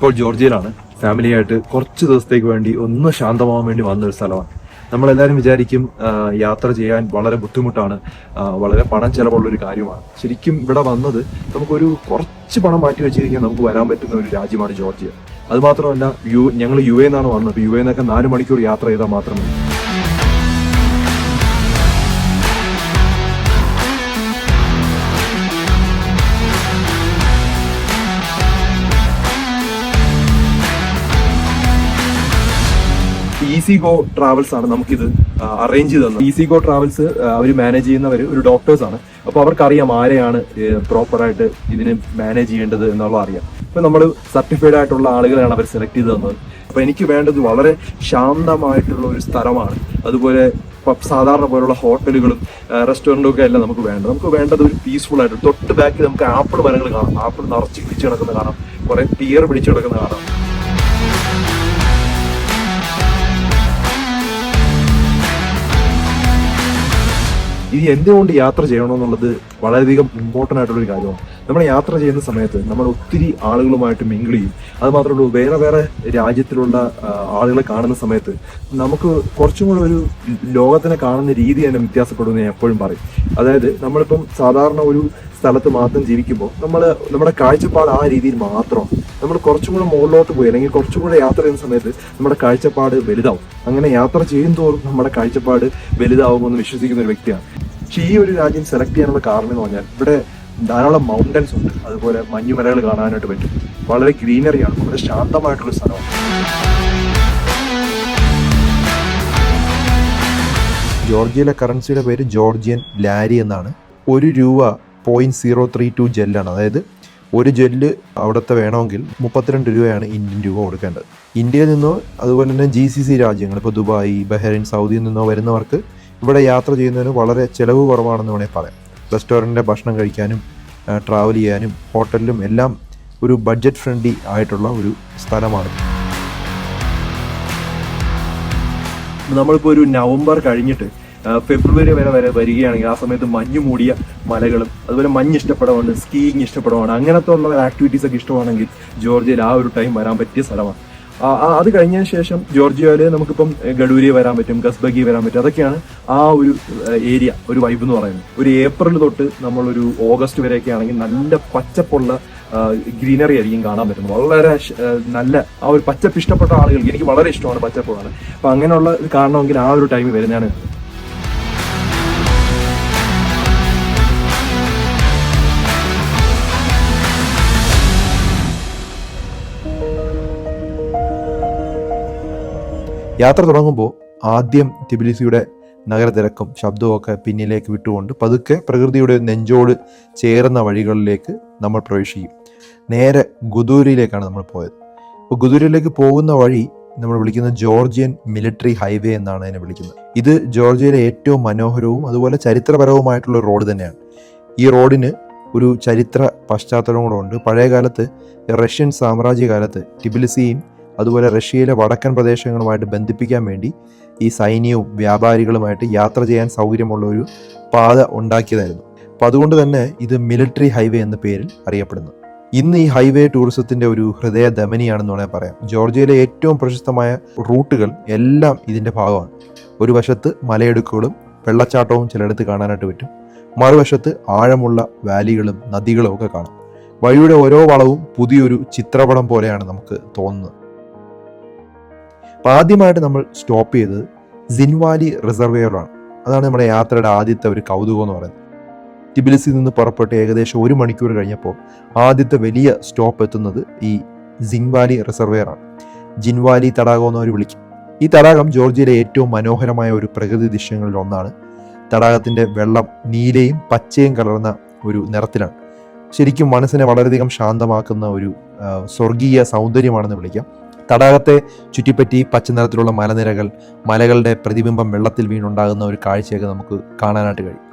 ഇപ്പോൾ ജോർജിയയിലാണ്. ഫാമിലിയായിട്ട് കുറച്ച് ദിവസത്തേക്ക് വേണ്ടി ഒന്ന് ശാന്തമാവാൻ വേണ്ടി വന്നൊരു സ്ഥലമാണ്. നമ്മളെല്ലാവരും വിചാരിക്കും യാത്ര ചെയ്യാൻ വളരെ ബുദ്ധിമുട്ടാണ്, വളരെ പണം ചെലവുള്ളൊരു കാര്യമാണ്. ശരിക്കും ഇവിടെ വന്നത് നമുക്കൊരു കുറച്ച് പണം മാറ്റി വെച്ച് കഴിഞ്ഞാൽ നമുക്ക് വരാൻ പറ്റുന്ന ഒരു രാജ്യമാണ് ജോർജിയ. അതുമാത്രമല്ല ഞങ്ങൾ യു എ നിന്നാണ് വന്നത്. യു എ നിന്നൊക്കെ 4 മണിക്കൂർ യാത്ര ചെയ്താൽ മാത്രമേ. ഈസി ഗോ ട്രാവൽസ് ആണ് നമുക്കിത് അറേഞ്ച് ചെയ്ത് തന്നത്. ഈസി ഗോ ട്രാവൽസ് അവർ മാനേജ് ചെയ്യുന്നവർ ഒരു ഡോക്ടേഴ്സ് ആണ്. അപ്പോൾ അവർക്കറിയാം ആരെയാണ് പ്രോപ്പറായിട്ട് ഇതിന് മാനേജ് ചെയ്യേണ്ടത് എന്നുള്ള അറിയാം. ഇപ്പൊ നമ്മൾ സർട്ടിഫൈഡ് ആയിട്ടുള്ള ആളുകളെയാണ് അവർ സെലക്ട് ചെയ്ത് തന്നത്. അപ്പൊ എനിക്ക് വേണ്ടത് വളരെ ശാന്തമായിട്ടുള്ള ഒരു സ്ഥലമാണ്. അതുപോലെ സാധാരണ പോലുള്ള ഹോട്ടലുകളും റെസ്റ്റോറൻറ്റും ഒക്കെ അല്ല നമുക്ക് വേണ്ടത്. നമുക്ക് വേണ്ടത് ഒരു പീസ്ഫുൾ ആയിട്ട്, തൊട്ട് ബാക്കിൽ നമുക്ക് ആപ്പിൾ മരങ്ങൾ കാണാം, ആപ്പിൾ നിറച്ച് പിടിച്ചു കിടക്കുന്ന കാണാം, കുറെ പിയർ പിടിച്ചു കിടക്കുന്ന കാണാം. ഇത് എന്തുകൊണ്ട് യാത്ര ചെയ്യണമെന്നുള്ളത് വളരെയധികം ഇമ്പോർട്ടൻ്റ് ആയിട്ടുള്ളൊരു കാര്യമാണ്. നമ്മൾ യാത്ര ചെയ്യുന്ന സമയത്ത് നമ്മൾ ഒത്തിരി ആളുകളുമായിട്ട് മിങ്കിൾ ചെയ്യും. അതുമാത്രമല്ല, വേറെ വേറെ രാജ്യത്തിലുള്ള ആളുകളെ കാണുന്ന സമയത്ത് നമുക്ക് കുറച്ചും കൂടെ ഒരു ലോകത്തിനെ കാണുന്ന രീതി തന്നെ വ്യത്യാസപ്പെടുമെന്ന് ഞാൻ എപ്പോഴും പറയും. അതായത് നമ്മളിപ്പം സാധാരണ ഒരു സ്ഥലത്ത് മാത്രം ജീവിക്കുമ്പോൾ നമ്മുടെ കാഴ്ചപ്പാട് ആ രീതിയിൽ മാത്രമാണ്. നമ്മൾ കുറച്ചും കൂടെ മുകളിലോട്ട് പോയി അല്ലെങ്കിൽ കുറച്ചും കൂടെ യാത്ര ചെയ്യുന്ന സമയത്ത് നമ്മുടെ കാഴ്ചപ്പാട് വലുതാവും. അങ്ങനെ യാത്ര ചെയ്യും തോറും നമ്മുടെ കാഴ്ചപ്പാട് വലുതാവുമെന്ന് വിശ്വസിക്കുന്ന ഒരു വ്യക്തിയാണ്. പക്ഷേ ഈ ഒരു രാജ്യം സെലക്ട് ചെയ്യാനുള്ള കാരണം എന്ന് പറഞ്ഞാൽ ഇവിടെ ധാരാളം മൗണ്ടൻസ് ഉണ്ട്, അതുപോലെ മഞ്ഞുമലകൾ കാണാനായിട്ട് പറ്റും, വളരെ ഗ്രീനറിയാണ്, വളരെ ശാന്തമായിട്ടുള്ള സ്ഥലമാണ്. ജോർജിയയിലെ കറൻസിയുടെ പേര് ജോർജിയൻ ലാരി എന്നാണ്. $1.032 ജെല്ലാണ്. അതായത് ഒരു ജെല്ല് അവിടുത്തെ വേണമെങ്കിൽ 32 രൂപയാണ് ഇന്ത്യൻ രൂപ കൊടുക്കേണ്ടത്. ഇന്ത്യയിൽ നിന്നോ അതുപോലെ തന്നെ GCC രാജ്യങ്ങൾ, ഇപ്പോൾ ദുബായ്, ബഹ്റൈൻ, സൗദിയിൽ നിന്നോ വരുന്നവർക്ക് ഇവിടെ യാത്ര ചെയ്യുന്നതിന് വളരെ ചിലവ് കുറവാണെന്ന് വേണമെങ്കിൽ പറയാം. റെസ്റ്റോറൻറ്റിലെ ഭക്ഷണം കഴിക്കാനും ട്രാവൽ ചെയ്യാനും ഹോട്ടലിലും എല്ലാം ഒരു ബഡ്ജറ്റ് ഫ്രണ്ട്ലി ആയിട്ടുള്ള ഒരു സ്ഥലമാണ്. നമ്മളിപ്പോൾ ഒരു നവംബർ കഴിഞ്ഞിട്ട് ഫെബ്രുവരി വരെ വരികയാണെങ്കിൽ ആ സമയത്ത് മഞ്ഞ് മൂടിയ മലകളും അതുപോലെ മഞ്ഞ് ഇഷ്ടപ്പെടുവാണ്, സ്കീയിങ് ഇഷ്ടപ്പെടുവാണ്, അങ്ങനത്തെ ഉള്ള ആക്ടിവിറ്റീസ് ഒക്കെ ഇഷ്ടമാണെങ്കിൽ ജോർജിയയിൽ ആ ഒരു ടൈം വരാൻ പറ്റിയ സ്ഥലമാണ്. അത് കഴിഞ്ഞതിന് ശേഷം ജോർജിയയിൽ നമുക്കിപ്പം ഗഡൂരിയ വരാൻ പറ്റും, ഗസ്ബഗി വരാൻ പറ്റും. അതൊക്കെയാണ് ആ ഒരു ഏരിയ, ഒരു വൈബ് എന്ന് പറയുന്നത്. ഒരു ഏപ്രിൽ തൊട്ട് നമ്മളൊരു ഓഗസ്റ്റ് വരെയൊക്കെ ആണെങ്കിൽ നല്ല പച്ചപ്പുള്ള ഗ്രീനറി ആയിരിക്കും കാണാൻ പറ്റുന്നത്. വളരെ നല്ല ആ ഒരു പച്ചപ്പ് ഇഷ്ടപ്പെട്ട ആളുകൾക്ക്, എനിക്ക് വളരെ ഇഷ്ടമാണ് പച്ചപ്പാണ്. അപ്പൊ അങ്ങനെയുള്ള ഇത് കാണണമെങ്കിൽ ആ ഒരു ടൈമിൽ വരുന്നതാണ്. യാത്ര തുടങ്ങുമ്പോൾ ആദ്യം ടിബിലിസിയുടെ നഗരത്തിരക്കും ശബ്ദവും ഒക്കെ പിന്നിലേക്ക് വിട്ടുകൊണ്ട് പതുക്കെ പ്രകൃതിയുടെ നെഞ്ചോട് ചേർന്ന വഴികളിലേക്ക് നമ്മൾ പ്രവേശിക്കും. നേരെ ഗുദൂരിയിലേക്കാണ് നമ്മൾ പോയത്. അപ്പോൾ ഗുദൂരിയിലേക്ക് പോകുന്ന വഴി നമ്മൾ വിളിക്കുന്നത് ജോർജിയൻ മിലിറ്ററി ഹൈവേ എന്നാണ് അതിനെ വിളിക്കുന്നത്. ഇത് ജോർജിയയിലെ ഏറ്റവും മനോഹരവും അതുപോലെ ചരിത്രപരവുമായിട്ടുള്ള റോഡ് തന്നെയാണ്. ഈ റോഡിന് ഒരു ചരിത്ര പശ്ചാത്തലം കൂടെ ഉണ്ട്. പഴയകാലത്ത് റഷ്യൻ സാമ്രാജ്യകാലത്ത് ടിബിലിസിയും അതുപോലെ റഷ്യയിലെ വടക്കൻ പ്രദേശങ്ങളുമായിട്ട് ബന്ധിപ്പിക്കാൻ വേണ്ടി ഈ സൈന്യവും വ്യാപാരികളുമായിട്ട് യാത്ര ചെയ്യാൻ സൗകര്യമുള്ള ഒരു പാത ഉണ്ടാക്കിയതായിരുന്നു. അപ്പോൾ അതുകൊണ്ട് തന്നെ ഇത് മിലിറ്ററി ഹൈവേ എന്ന പേരിൽ അറിയപ്പെടുന്നു. ഇന്ന് ഈ ഹൈവേ ടൂറിസത്തിൻ്റെ ഒരു ഹൃദയ ധമനിയാണെന്ന് വേണമെങ്കിൽ പറയാം. ജോർജിയയിലെ ഏറ്റവും പ്രശസ്തമായ റൂട്ടുകൾ എല്ലാം ഇതിൻ്റെ ഭാഗമാണ്. ഒരു വശത്ത് മലയിടുക്കുകളും വെള്ളച്ചാട്ടവും ചിലയിടത്ത് കാണാനായിട്ട് പറ്റും. മറുവശത്ത് ആഴമുള്ള വാലികളും നദികളും ഒക്കെ കാണാം. വഴിയുടെ ഓരോ വളവും പുതിയൊരു ചിത്രപടം പോലെയാണ് നമുക്ക് തോന്നുന്നത്. അപ്പോൾ ആദ്യമായിട്ട് നമ്മൾ സ്റ്റോപ്പ് ചെയ്തത് സിൻവാലി റിസർവെയറാണ്. അതാണ് നമ്മുടെ യാത്രയുടെ ആദ്യത്തെ ഒരു കൗതുകം എന്ന് പറയുന്നത്. ടിബിലിസിൽ നിന്ന് പുറപ്പെട്ട് ഏകദേശം 1 മണിക്കൂർ കഴിഞ്ഞപ്പോൾ ആദ്യത്തെ വലിയ സ്റ്റോപ്പ് എത്തുന്നത് ഈ സിൻവാലി റിസർവെയറാണ്. ജിൻവാലി തടാകം എന്നവർ വിളിക്കും. ഈ തടാകം ജോർജിയയിലെ ഏറ്റവും മനോഹരമായ ഒരു പ്രകൃതി ദൃശ്യങ്ങളിൽ ഒന്നാണ്. തടാകത്തിൻ്റെ വെള്ളം നീലയും പച്ചയും കലർന്ന ഒരു നിറത്തിലാണ്. ശരിക്കും മനസ്സിനെ വളരെയധികം ശാന്തമാക്കുന്ന ഒരു സ്വർഗീയ സൗന്ദര്യമാണെന്ന് വിളിക്കാം. തടാകത്തെ ചുറ്റിപ്പറ്റി പച്ച നിറത്തിലുള്ള മലനിരകൾ, മലകളുടെ പ്രതിബിംബം വെള്ളത്തിൽ വീണുണ്ടാകുന്ന ഒരു കാഴ്ചയൊക്കെ നമുക്ക് കാണാനായിട്ട് കഴിയും.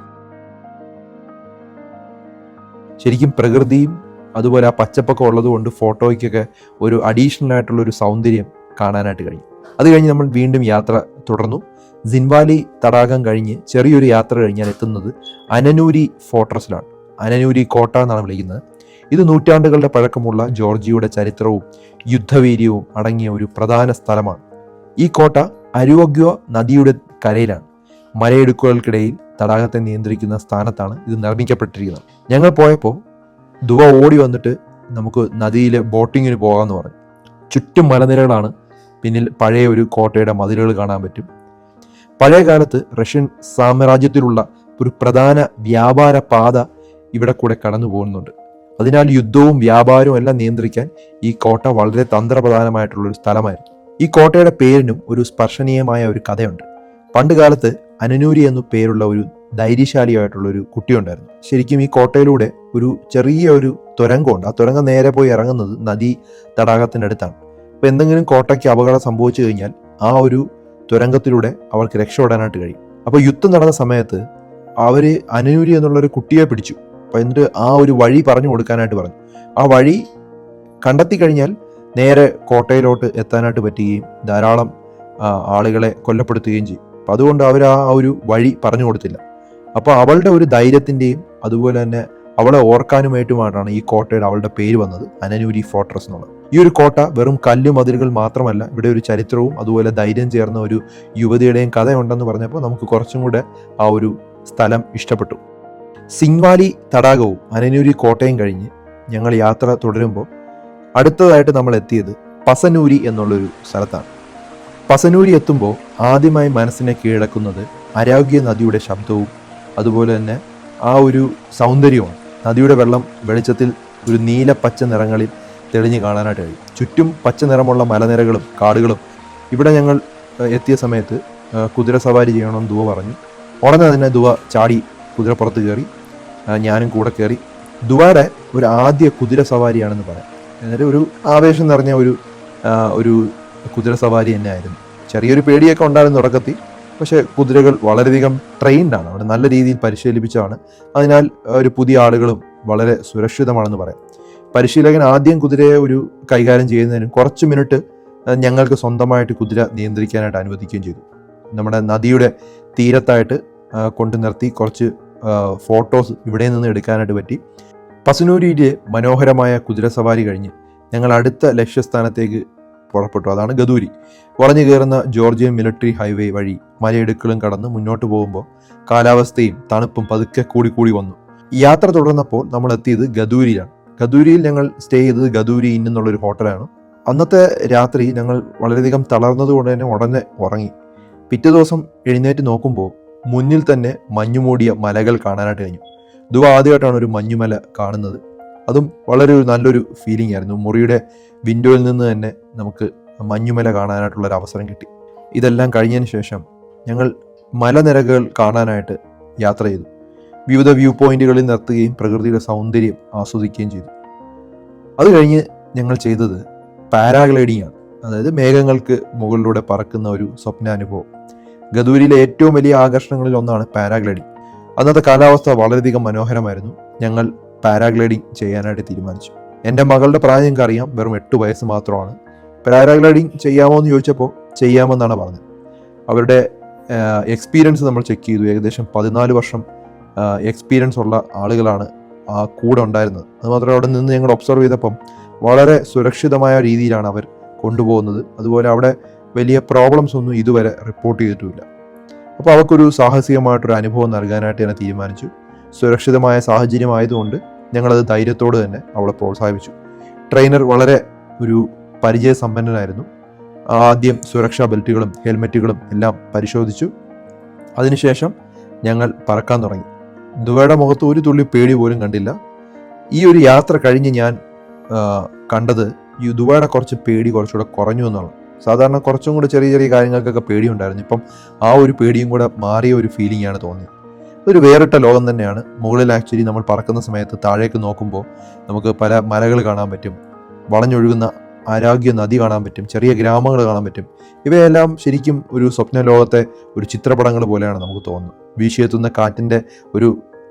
ശരിക്കും പ്രകൃതിയും അതുപോലെ ആ പച്ചപ്പൊക്കെ ഉള്ളതുകൊണ്ട് ഫോട്ടോയ്ക്കൊക്കെ ഒരു അഡീഷണൽ ആയിട്ടുള്ള ഒരു സൗന്ദര്യം കാണാനായിട്ട് കഴിയും. അത് കഴിഞ്ഞ് നമ്മൾ വീണ്ടും യാത്ര തുടർന്നു. സിൻവാലി തടാകം കഴിഞ്ഞ് ചെറിയൊരു യാത്ര കഴിഞ്ഞാൽ എത്തുന്നത് അനനൂരി ഫോർട്രസിലാണ്. അനനൂരി കോട്ട എന്നാണ് വിളിക്കുന്നത്. ഇത് നൂറ്റാണ്ടുകളുടെ പഴക്കമുള്ള ജോർജിയയുടെ ചരിത്രവും യുദ്ധവീര്യവും അടങ്ങിയ ഒരു പ്രധാന സ്ഥലമാണ്. ഈ കോട്ട അരുവഗ്വ നദിയുടെ കരയിലാണ്. മലയിടുക്കുകൾക്കിടയിൽ തടാകത്തെ നിയന്ത്രിക്കുന്ന സ്ഥാനത്താണ് ഇത് നിർമ്മിക്കപ്പെട്ടിരിക്കുന്നത്. ഞങ്ങൾ പോയപ്പോൾ ദുവ ഓടി വന്നിട്ട് നമുക്ക് നദിയിൽ ബോട്ടിങ്ങിന് പോകാമെന്ന് പറഞ്ഞു. ചുറ്റും മലനിരകളാണ്, പിന്നിൽ പഴയ ഒരു കോട്ടയുടെ മതിലുകൾ കാണാൻ പറ്റും. പഴയ കാലത്ത് റഷ്യൻ സാമ്രാജ്യത്തിലുള്ള ഒരു പ്രധാന വ്യാപാര പാത ഇവിടെ കൂടെ കടന്നു പോകുന്നുണ്ട്. അതിനാൽ യുദ്ധവും വ്യാപാരവും എല്ലാം നിയന്ത്രിക്കാൻ ഈ കോട്ട വളരെ തന്ത്രപ്രധാനമായിട്ടുള്ളൊരു സ്ഥലമായിരുന്നു. ഈ കോട്ടയുടെ പേരിനും ഒരു സ്പർശനീയമായ ഒരു കഥയുണ്ട്. പണ്ട് കാലത്ത് അനനൂരി എന്നു പേരുള്ള ഒരു ധൈര്യശാലിയായിട്ടുള്ള ഒരു കുട്ടിയുണ്ടായിരുന്നു. ശരിക്കും ഈ കോട്ടയിലൂടെ ഒരു ചെറിയ ഒരു തുരങ്കമുണ്ട്. ആ തുരങ്കം നേരെ പോയി ഇറങ്ങുന്നത് നദീ തടാകത്തിൻ്റെ അടുത്താണ്. അപ്പോൾ എന്തെങ്കിലും കോട്ടയ്ക്ക് അപകടം സംഭവിച്ചു കഴിഞ്ഞാൽ ആ ഒരു തുരങ്കത്തിലൂടെ അവൾക്ക് രക്ഷപ്പെടാനായിട്ട് കഴിയും. അപ്പോൾ യുദ്ധം നടന്ന സമയത്ത് അവർ അനനൂരി എന്നുള്ളൊരു കുട്ടിയെ പിടിച്ചു. അപ്പോൾ എന്നിട്ട് ആ ഒരു വഴി പറഞ്ഞു കൊടുക്കാനായിട്ട് പറഞ്ഞു. ആ വഴി കണ്ടെത്തി കഴിഞ്ഞാൽ നേരെ കോട്ടയിലോട്ട് എത്താനായിട്ട് പറ്റുകയും ധാരാളം ആളുകളെ കൊല്ലപ്പെടുത്തുകയും ചെയ്യും. അപ്പം അതുകൊണ്ട് അവർ ആ ഒരു വഴി പറഞ്ഞു കൊടുത്തില്ല. അപ്പോൾ അവളുടെ ഒരു ധൈര്യത്തിൻ്റെയും അതുപോലെ തന്നെ അവളെ ഓർക്കാനുമായിട്ടുമായിട്ടാണ് ഈ കോട്ടയുടെ അവളുടെ പേര് വന്നത്, അനനൂരി ഫോർട്രസ് എന്നുള്ളത്. ഈ ഒരു കോട്ട വെറും കല്ല് മതിലുകൾ മാത്രമല്ല, ഇവിടെ ഒരു ചരിത്രവും അതുപോലെ ധൈര്യം ചേർന്ന ഒരു യുവതിയുടെയും കഥയുണ്ടെന്ന് പറഞ്ഞപ്പോൾ നമുക്ക് കുറച്ചും കൂടെ ആ ഒരു സ്ഥലം ഇഷ്ടപ്പെട്ടു. സിംഗ്വാലി തടാകവും അനനൂരി കോട്ടയും കഴിഞ്ഞ് ഞങ്ങൾ യാത്ര തുടരുമ്പോൾ അടുത്തതായിട്ട് നമ്മൾ എത്തിയത് പസനൂരി എന്നുള്ളൊരു സ്ഥലത്താണ്. പസനൂരി എത്തുമ്പോൾ ആദ്യമായി മനസ്സിനെ കീഴടക്കുന്നത് അരാഗ്യ നദിയുടെ ശബ്ദവും അതുപോലെ തന്നെ ആ ഒരു സൗന്ദര്യമാണ്. നദിയുടെ വെള്ളം വെളിച്ചത്തിൽ ഒരു നീല പച്ച നിറങ്ങളിൽ തെളിഞ്ഞ് കാണാനായിട്ട് കഴിയും. ചുറ്റും പച്ച നിറമുള്ള മലനിരകളും കാടുകളും. ഇവിടെ ഞങ്ങൾ എത്തിയ സമയത്ത് കുതിര സവാരി ചെയ്യണമെന്ന് ദുവ പറഞ്ഞു. ഉടനെ തന്നെ ദുവ ചാടി കുതിരപ്പുറത്ത് കയറി, ഞാനും കൂടെ കയറി. ദുവയുടെ ഒരു ആദ്യ കുതിര സവാരിയാണെന്ന് പറയാം. എന്നിട്ട് ഒരു ആവേശം നിറഞ്ഞ ഒരു കുതിര സവാരി തന്നെ ആയിരുന്നു. ചെറിയൊരു പേടിയൊക്കെ ഉണ്ടായിരുന്നു തുടക്കത്തിൽ, പക്ഷേ കുതിരകൾ വളരെയധികം ട്രെയിൻഡാണ്, അവിടെ നല്ല രീതിയിൽ പരിശീലിപ്പിച്ചതാണ്. അതിനാൽ ഒരു പുതിയ ആളുകളും വളരെ സുരക്ഷിതമാണെന്ന് പറയാം. പരിശീലകൻ ആദ്യം കുതിരയെ ഒരു കൈകാര്യം ചെയ്യുന്നതിനും കുറച്ച് മിനിറ്റ് ഞങ്ങൾക്ക് സ്വന്തമായിട്ട് കുതിര നിയന്ത്രിക്കാനായിട്ട് അനുവദിക്കുകയും ചെയ്തു. നമ്മുടെ നദിയുടെ തീരത്തായിട്ട് കൊണ്ടു നിർത്തി കുറച്ച് ഫോട്ടോസ് ഇവിടെ നിന്ന് എടുക്കാനായിട്ട് പറ്റി. പസനൂരിയിലെ മനോഹരമായ കുതിര സവാരി കഴിഞ്ഞ് ഞങ്ങൾ അടുത്ത ലക്ഷ്യസ്ഥാനത്തേക്ക് പുറപ്പെട്ടു. അതാണ് ഗദൂരി. വളഞ്ഞു കയറുന്ന ജോർജിയൻ മിലിറ്ററി ഹൈവേ വഴി മലയിടുക്കളും കടന്ന് മുന്നോട്ട് പോകുമ്പോൾ കാലാവസ്ഥയും തണുപ്പും പതുക്കെ കൂടി വന്നു. യാത്ര തുടർന്നപ്പോൾ നമ്മൾ എത്തിയത് ഗദൂരിയിലാണ്. ഗദൂരിയിൽ ഞങ്ങൾ സ്റ്റേ ചെയ്തത് ഗദൂരി ഇൻ എന്നുള്ളൊരു ഹോട്ടലാണ്. അന്നത്തെ രാത്രി ഞങ്ങൾ വളരെയധികം തളർന്നതുകൊണ്ട് തന്നെ ഉടനെ ഉറങ്ങി. പിറ്റേ ദിവസം എഴുന്നേറ്റ് നോക്കുമ്പോൾ മുന്നിൽ തന്നെ മഞ്ഞുമൂടിയ മലകൾ കാണാനായിട്ട് കഴിഞ്ഞു. ദുവ ആദ്യമായിട്ടാണ് ഒരു മഞ്ഞുമല കാണുന്നത്. അതും വളരെ നല്ലൊരു ഫീലിംഗ് ആയിരുന്നു. മുറിയുടെ വിൻഡോയിൽ നിന്ന് തന്നെ നമുക്ക് മഞ്ഞുമല കാണാനായിട്ടുള്ളൊരു അവസരം കിട്ടി. ഇതെല്ലാം കഴിഞ്ഞതിന് ശേഷം ഞങ്ങൾ മലനിരകൾ കാണാനായിട്ട് യാത്ര ചെയ്തു. വിവിധ വ്യൂ പോയിന്റുകളിൽ നിർത്തുകയും പ്രകൃതിയുടെ സൗന്ദര്യം ആസ്വദിക്കുകയും ചെയ്തു. അത് കഴിഞ്ഞ് ഞങ്ങൾ ചെയ്തത് പാരാഗ്ലൈഡിംഗ് ആണ്. അതായത് മേഘങ്ങൾക്ക് മുകളിലൂടെ പറക്കുന്ന ഒരു സ്വപ്നാനുഭവം. ഗദൂരിയിലെ ഏറ്റവും വലിയ ആകർഷണങ്ങളിൽ ഒന്നാണ് പാരാഗ്ലൈഡിംഗ്. അന്നത്തെ കാലാവസ്ഥ വളരെയധികം മനോഹരമായിരുന്നു. ഞങ്ങൾ പാരാഗ്ലൈഡിംഗ് ചെയ്യാനായിട്ട് തീരുമാനിച്ചു. എൻ്റെ മകളുടെ പ്രായം ഞങ്ങൾക്ക് അറിയാം, വെറും 8 വയസ്സ് മാത്രമാണ്. പാരാഗ്ലൈഡിംഗ് ചെയ്യാമോ എന്ന് ചോദിച്ചപ്പോൾ ചെയ്യാമെന്നാണ് പറഞ്ഞത്. അവരുടെ എക്സ്പീരിയൻസ് നമ്മൾ ചെക്ക് ചെയ്തു. ഏകദേശം 14 വർഷം എക്സ്പീരിയൻസ് ഉള്ള ആളുകളാണ് ആ കൂടെ ഉണ്ടായിരുന്നത്. അതുമാത്രമല്ല, അവിടെ നിന്ന് ഞങ്ങൾ ഒബ്സർവ് ചെയ്തപ്പം വളരെ സുരക്ഷിതമായ രീതിയിലാണ് അവർ കൊണ്ടുപോകുന്നത്. അതുപോലെ അവിടെ വലിയ പ്രോബ്ലംസ് ഒന്നും ഇതുവരെ റിപ്പോർട്ട് ചെയ്തിട്ടുമില്ല. അപ്പോൾ അവർക്കൊരു സാഹസികമായിട്ടൊരു അനുഭവം നൽകാനായിട്ട് ഞാൻ തീരുമാനിച്ചു. സുരക്ഷിതമായ സാഹചര്യമായതുകൊണ്ട് ഞങ്ങളത് ധൈര്യത്തോട് തന്നെ അവളെ പ്രോത്സാഹിപ്പിച്ചു. ട്രെയിനർ വളരെ ഒരു പരിചയസമ്പന്നനായിരുന്നു. ആദ്യം സുരക്ഷാ ബെൽറ്റുകളും ഹെൽമെറ്റുകളും എല്ലാം പരിശോധിച്ചു. അതിനുശേഷം ഞങ്ങൾ പറക്കാൻ തുടങ്ങി. ദുവയുടെ മുഖത്ത് ഒരു തുള്ളി പേടി പോലും കണ്ടില്ല. ഈ ഒരു യാത്ര കഴിഞ്ഞ് ഞാൻ കണ്ടത് ഈ ദുവയുടെ കുറച്ച് പേടി കുറച്ചുകൂടെ കുറഞ്ഞു എന്നുള്ളത്. സാധാരണ കുറച്ചും കൂടെ ചെറിയ ചെറിയ കാര്യങ്ങൾക്കൊക്കെ പേടിയുണ്ടായിരുന്നു. ഇപ്പം ആ ഒരു പേടിയും കൂടെ മാറിയ ഒരു ഫീലിംഗ് ആണ് തോന്നിയത്. ഒരു വേറിട്ട ലോകം തന്നെയാണ്. മുകളിൽ ആക്ച്വലി നമ്മൾ പറക്കുന്ന സമയത്ത് താഴേക്ക് നോക്കുമ്പോൾ നമുക്ക് പല മലകൾ കാണാൻ പറ്റും, വളഞ്ഞൊഴുകുന്ന ആരാഗ്യ നദി കാണാൻ പറ്റും, ചെറിയ ഗ്രാമങ്ങൾ കാണാൻ പറ്റും. ഇവയെല്ലാം ശരിക്കും ഒരു സ്വപ്ന ലോകത്തെ ഒരു ചിത്രപടങ്ങൾ പോലെയാണ് നമുക്ക് തോന്നുന്നത്. വീശിയെത്തുന്ന കാറ്റിൻ്റെ ഒരു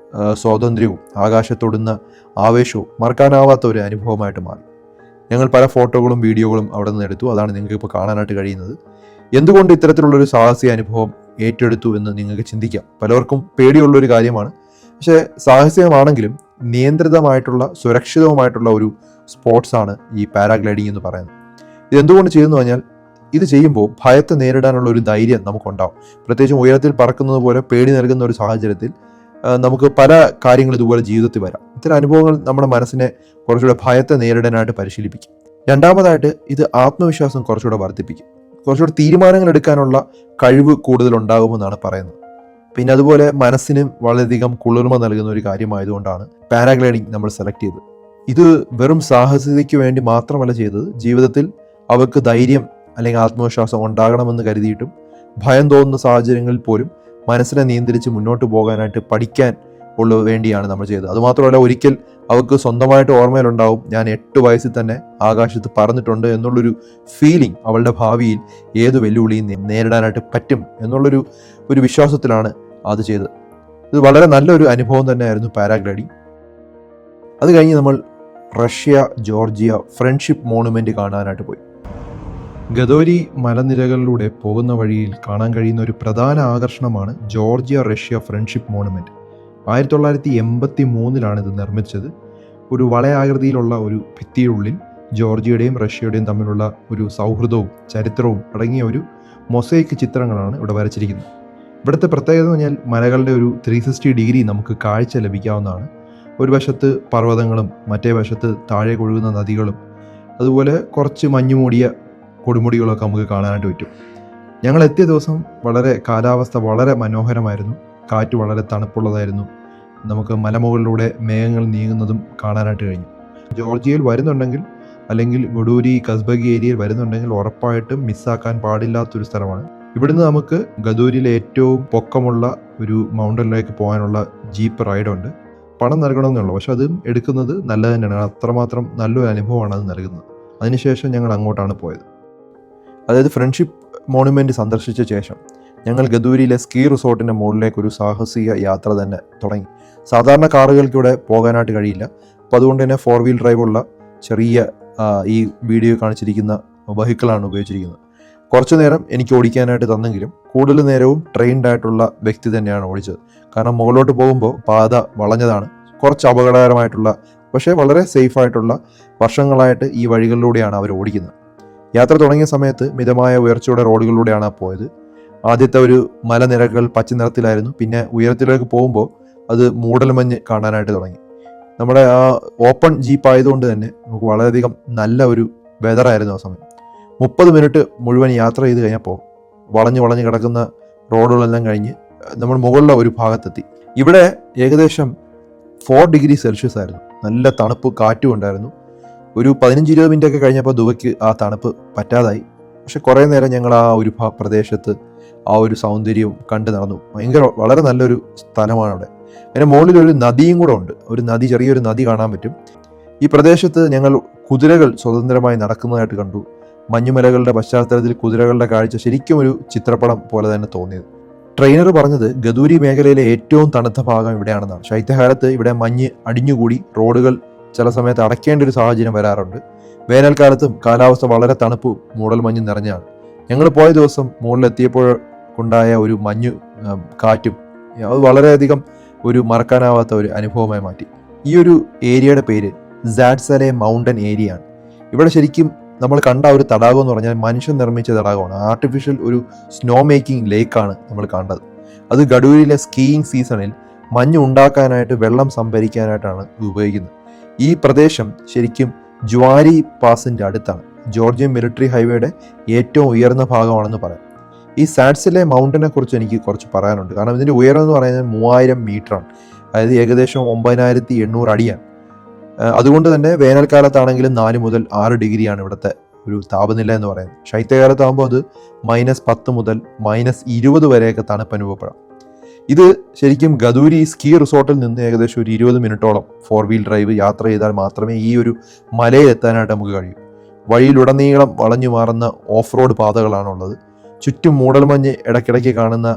സ്വാതന്ത്ര്യവും ആകാശത്തൊടുന്ന ആവേശവും മറക്കാനാവാത്ത ഒരു അനുഭവമായിട്ട് മാറി. ഞങ്ങൾ പല ഫോട്ടോകളും വീഡിയോകളും അവിടെ നിന്ന് എടുത്തു. അതാണ് നിങ്ങൾക്ക് ഇപ്പോൾ കാണാനായിട്ട് കഴിയുന്നത്. എന്തുകൊണ്ട് ഇത്തരത്തിലുള്ളൊരു സാഹസിക അനുഭവം ഏറ്റെടുത്തു എന്ന് നിങ്ങൾക്ക് ചിന്തിക്കാം. പലർക്കും പേടിയുള്ളൊരു കാര്യമാണ്. പക്ഷേ സാഹസികമാണെങ്കിലും നിയന്ത്രിതമായിട്ടുള്ള സുരക്ഷിതവുമായിട്ടുള്ള ഒരു സ്പോർട്സാണ് ഈ പാരാഗ്ലൈഡിംഗ് എന്ന് പറയുന്നത്. ഇതെന്തുകൊണ്ട് ചെയ്യുന്നു പറഞ്ഞാൽ ഇത് ചെയ്യുമ്പോൾ ഭയത്തെ നേരിടാനുള്ള ഒരു ധൈര്യം നമുക്കുണ്ടാവും. പ്രത്യേകിച്ചും ഉയരത്തിൽ പറക്കുന്നത് പോലെ പേടി നൽകുന്ന ഒരു സാഹചര്യത്തിൽ നമുക്ക് പല കാര്യങ്ങൾ ഇതുപോലെ ജീവിതത്തിൽ വരാം. ഇത്തരം അനുഭവങ്ങൾ നമ്മുടെ മനസ്സിനെ കുറച്ചുകൂടെ ഭയത്തെ നേരിടാനായിട്ട് പരിശീലിപ്പിക്കും. രണ്ടാമതായിട്ട് ഇത് ആത്മവിശ്വാസം കുറച്ചുകൂടെ വർദ്ധിപ്പിക്കും. കുറച്ചുകൂടെ തീരുമാനങ്ങൾ എടുക്കാനുള്ള കഴിവ് കൂടുതൽ ഉണ്ടാകുമെന്നാണ് പറയുന്നത്. പിന്നെ അതുപോലെ മനസ്സിനും വളരെയധികം കുളിർമ നൽകുന്ന ഒരു കാര്യമായതുകൊണ്ടാണ് പാരാഗ്ലൈഡിംഗ് നമ്മൾ സെലക്ട് ചെയ്തത്. ഇത് വെറും സാഹസികതയ്ക്ക് വേണ്ടി മാത്രമല്ല ചെയ്തത്, ജീവിതത്തിൽ അവർക്ക് ധൈര്യം അല്ലെങ്കിൽ ആത്മവിശ്വാസം ഉണ്ടാകണമെന്ന് കരുതിയിട്ടും ഭയം തോന്നുന്ന സാഹചര്യങ്ങളിൽ പോലും മനസ്സിനെ നിയന്ത്രിച്ച് മുന്നോട്ട് പോകാനായിട്ട് പഠിക്കാൻ ഉള്ള വേണ്ടിയാണ് നമ്മൾ ചെയ്തത്. അതുമാത്രമല്ല, ഒരിക്കൽ അവർക്ക് സ്വന്തമായിട്ട് ഓർമ്മയിലുണ്ടാവും ഞാൻ 8 വയസ്സിൽ തന്നെ ആകാശത്ത് പറന്നിട്ടുണ്ട് എന്നുള്ളൊരു ഫീലിംഗ് അവളുടെ ഭാവിയിൽ ഏത് വെല്ലുവിളിയും നേരിടാനായിട്ട് പറ്റും എന്നുള്ളൊരു വിശ്വാസത്തിലാണ് അത് ചെയ്തത്. ഇത് വളരെ നല്ലൊരു അനുഭവം തന്നെയായിരുന്നു പാരാഗ്ലൈഡിംഗ്. അത് കഴിഞ്ഞ് നമ്മൾ റഷ്യ ജോർജിയ ഫ്രണ്ട്ഷിപ്പ് മോണുമെന്റ് കാണാനായിട്ട് പോയി. ഗദോരി മലനിരകളിലൂടെ പോകുന്ന വഴിയിൽ കാണാൻ കഴിയുന്ന ഒരു പ്രധാന ആകർഷണമാണ് ജോർജിയ റഷ്യ ഫ്രണ്ട്ഷിപ്പ് മോണുമെന്റ്. 1983 ഇത് നിർമ്മിച്ചത്. ഒരു വളയാകൃതിയിലുള്ള ഒരു ഭിത്തിയുള്ളിൽ ജോർജിയയുടെയും റഷ്യയുടെയും തമ്മിലുള്ള ഒരു സൗഹൃദവും ചരിത്രവും അടങ്ങിയ ഒരു മൊസൈക്ക് ചിത്രങ്ങളാണ് ഇവിടെ വരച്ചിരിക്കുന്നത്. ഇവിടുത്തെ പ്രത്യേകത എന്ന് പറഞ്ഞാൽ മലകളുടെ ഒരു 360 ഡിഗ്രി നമുക്ക് കാഴ്ച ലഭിക്കാവുന്നതാണ്. ഒരു വശത്ത് പർവ്വതങ്ങളും മറ്റേ വശത്ത് താഴെ ഒഴുകുന്ന നദികളും അതുപോലെ കുറച്ച് മഞ്ഞുമൂടിയ കൊടുമുടികളൊക്കെ നമുക്ക് കാണാനായിട്ട് പറ്റും. ഞങ്ങൾ എത്തിയ ദിവസം കാലാവസ്ഥ വളരെ മനോഹരമായിരുന്നു. കാറ്റ് വളരെ തണുപ്പുള്ളതായിരുന്നു. നമുക്ക് മലമുകളിലൂടെ മേഘങ്ങൾ നീങ്ങുന്നതും കാണാനായിട്ട് കഴിഞ്ഞു. ജോർജിയയിൽ വരുന്നുണ്ടെങ്കിൽ അല്ലെങ്കിൽ ഗഡൂരി കസ്ബഗി ഏരിയയിൽ വരുന്നുണ്ടെങ്കിൽ ഉറപ്പായിട്ടും മിസ്സാക്കാൻ പാടില്ലാത്തൊരു സ്ഥലമാണ്. ഇവിടുന്ന് നമുക്ക് ഗദൂരിയിലെ ഏറ്റവും പൊക്കമുള്ള ഒരു മൗണ്ടനിലേക്ക് പോകാനുള്ള ജീപ്പ് റൈഡുണ്ട്. പണം നൽകണമെന്നുള്ളൂ, പക്ഷെ അതും എടുക്കുന്നത് നല്ലത് തന്നെയാണ്. അത്രമാത്രം നല്ലൊരു അനുഭവമാണ് അത് നൽകുന്നത്. അതിനുശേഷം ഞങ്ങൾ അങ്ങോട്ടാണ് പോയത്. അതായത് ഫ്രണ്ട്ഷിപ്പ് മോണുമെൻറ്റ് സന്ദർശിച്ച ശേഷം ഞങ്ങൾ ഗദൂരിയിലെ സ്കീ റിസോർട്ടിൻ്റെ മുകളിലേക്ക് ഒരു സാഹസിക യാത്ര തന്നെ തുടങ്ങി. സാധാരണ കാറുകൾക്ക് ഇവിടെ പോകാനായിട്ട് കഴിയില്ല. അപ്പോൾ അതുകൊണ്ട് തന്നെ 4 വീൽ ഡ്രൈവുള്ള ചെറിയ ഈ വീഡിയോ കാണിച്ചിരിക്കുന്ന വെഹിക്കിളാണ് ഉപയോഗിച്ചിരിക്കുന്നത്. കുറച്ചു നേരം എനിക്ക് ഓടിക്കാനായിട്ട് തന്നെങ്കിലും കൂടുതൽ നേരവും ട്രെയിൻഡ് ആയിട്ടുള്ള വ്യക്തി തന്നെയാണ് ഓടിച്ചത്. കാരണം മുകളിലോട്ട് പോകുമ്പോൾ പാത വളഞ്ഞതാണ്, കുറച്ച് അപകടകരമായിട്ടുള്ള പക്ഷേ വളരെ സേഫായിട്ടുള്ള വർഷങ്ങളായിട്ട് ഈ വഴികളിലൂടെയാണ് അവർ ഓടിക്കുന്നത്. യാത്ര തുടങ്ങിയ സമയത്ത് മിതമായ ഉയർച്ചയുടെ റോഡുകളിലൂടെയാണ് പോയത്. ആദ്യത്തെ ഒരു മലനിരകൾ പച്ച നിറത്തിലായിരുന്നു. പിന്നെ ഉയരത്തിലേക്ക് പോകുമ്പോൾ അത് മൂടൽമഞ്ഞ് കാണാനായിട്ട് തുടങ്ങി. നമ്മുടെ ആ ഓപ്പൺ ജീപ്പ് ആയതുകൊണ്ട് തന്നെ നമുക്ക് വളരെയധികം നല്ല ഒരു വെതറായിരുന്നു ആ സമയം. 30 മിനിറ്റ് മുഴുവൻ യാത്ര ചെയ്ത് കഴിഞ്ഞപ്പോൾ വളഞ്ഞ് കിടക്കുന്ന റോഡുകളെല്ലാം കഴിഞ്ഞ് നമ്മൾ മുകളിലെ ഒരു ഭാഗത്തെത്തി. ഇവിടെ ഏകദേശം 4 ഡിഗ്രി സെൽഷ്യസ് ആയിരുന്നു. നല്ല തണുപ്പ് കാറ്റും ഉണ്ടായിരുന്നു. ഒരു 15-20 മിനിറ്റ് ഒക്കെ കഴിഞ്ഞപ്പോൾ ദുബയ്ക്ക് ആ തണുപ്പ് പറ്റാതായി. പക്ഷെ കുറേ നേരം ഞങ്ങൾ ആ ഒരു പ്രദേശത്ത് ആ ഒരു സൗന്ദര്യവും കണ്ടു നടന്നു. വളരെ നല്ലൊരു സ്ഥലമാണ് അവിടെ. അതിന് മുകളിൽ ഒരു നദിയും കൂടെ ഉണ്ട്. ചെറിയൊരു നദി കാണാൻ പറ്റും. ഈ പ്രദേശത്ത് ഞങ്ങൾ കുതിരകൾ സ്വതന്ത്രമായി നടക്കുന്നതായിട്ട് കണ്ടു. മഞ്ഞുമലകളുടെ പശ്ചാത്തലത്തിൽ കുതിരകളുടെ കാഴ്ച ശരിക്കും ഒരു ചിത്രപ്പടം പോലെ തന്നെ തോന്നിയത്. ട്രെയിനർ പറഞ്ഞത് ഗദൂരി മേഖലയിലെ ഏറ്റവും തണുത്ത ഭാഗം ഇവിടെയാണെന്നാണ്. ശൈത്യകാലത്ത് ഇവിടെ മഞ്ഞ് അടിഞ്ഞുകൂടി റോഡുകൾ ചില സമയത്ത് അടയ്ക്കേണ്ട ഒരു സാഹചര്യം വരാറുണ്ട്. വേനൽക്കാലത്തും കാലാവസ്ഥ വളരെ തണുപ്പും മൂടൽ മഞ്ഞ് നിറഞ്ഞാണ്. ഞങ്ങൾ പോയ ദിവസം മുകളിലെത്തിയപ്പോഴുണ്ടായ ഒരു മഞ്ഞു കാറ്റും അത് വളരെയധികം ഒരു മറക്കാനാവാത്ത ഒരു അനുഭവമായി മാറ്റി. ഈ ഒരു ഏരിയയുടെ പേര് സാഡ്സലെ മൗണ്ടൻ ഏരിയ ആണ്. ഇവിടെ ശരിക്കും നമ്മൾ കണ്ട ഒരു തടാകം എന്ന് പറഞ്ഞാൽ മനുഷ്യൻ നിർമ്മിച്ച തടാകമാണ്. ആർട്ടിഫിഷ്യൽ ഒരു സ്നോ മേക്കിംഗ് ലേക്കാണ് നമ്മൾ കണ്ടത്. അത് ഗഡൂരിലെ സ്കീയിങ് സീസണിൽ മഞ്ഞ് ഉണ്ടാക്കാനായിട്ട് വെള്ളം സംഭരിക്കാനായിട്ടാണ് ഉപയോഗിക്കുന്നത്. ഈ പ്രദേശം ശരിക്കും ജ്വാരി പാസിൻ്റെ അടുത്താണ്. ജോർജിയൻ മിലിറ്ററി ഹൈവേയുടെ ഏറ്റവും ഉയർന്ന ഭാഗമാണെന്ന് പറയാം. ഈ സാഡ്സലെ മൗണ്ടനെ കുറിച്ച് എനിക്ക് കുറച്ച് പറയാനുണ്ട്. കാരണം ഇതിൻ്റെ ഉയരം എന്ന് പറയുന്നത് 3000 മീറ്ററാണ്. അതായത് ഏകദേശം 9800 അടിയാണ്. അതുകൊണ്ട് തന്നെ വേനൽക്കാലത്താണെങ്കിലും 4 മുതൽ 6 ഡിഗ്രിയാണ് ഇവിടുത്തെ ഒരു താപനില എന്ന് പറയുന്നത്. ശൈത്യകാലത്താകുമ്പോൾ അത് -10 മുതൽ -20 വരെയൊക്കെ തണുപ്പ് അനുഭവപ്പെടാം. ഇത് ശരിക്കും ഗദൂരി സ്കീ റിസോർട്ടിൽ നിന്ന് ഏകദേശം ഒരു 20 മിനിറ്റോളം 4 വീൽ ഡ്രൈവ് യാത്ര ചെയ്താൽ മാത്രമേ ഈ ഒരു മലയിൽ എത്താനായിട്ട് നമുക്ക് കഴിയൂ. വഴിയിലുടനീളം വളഞ്ഞു മാറുന്ന ഓഫ് റോഡ് പാതകളാണുള്ളത്. ചുറ്റും മൂടൽമഞ്ഞ് ഇടയ്ക്കിടയ്ക്ക് കാണുന്ന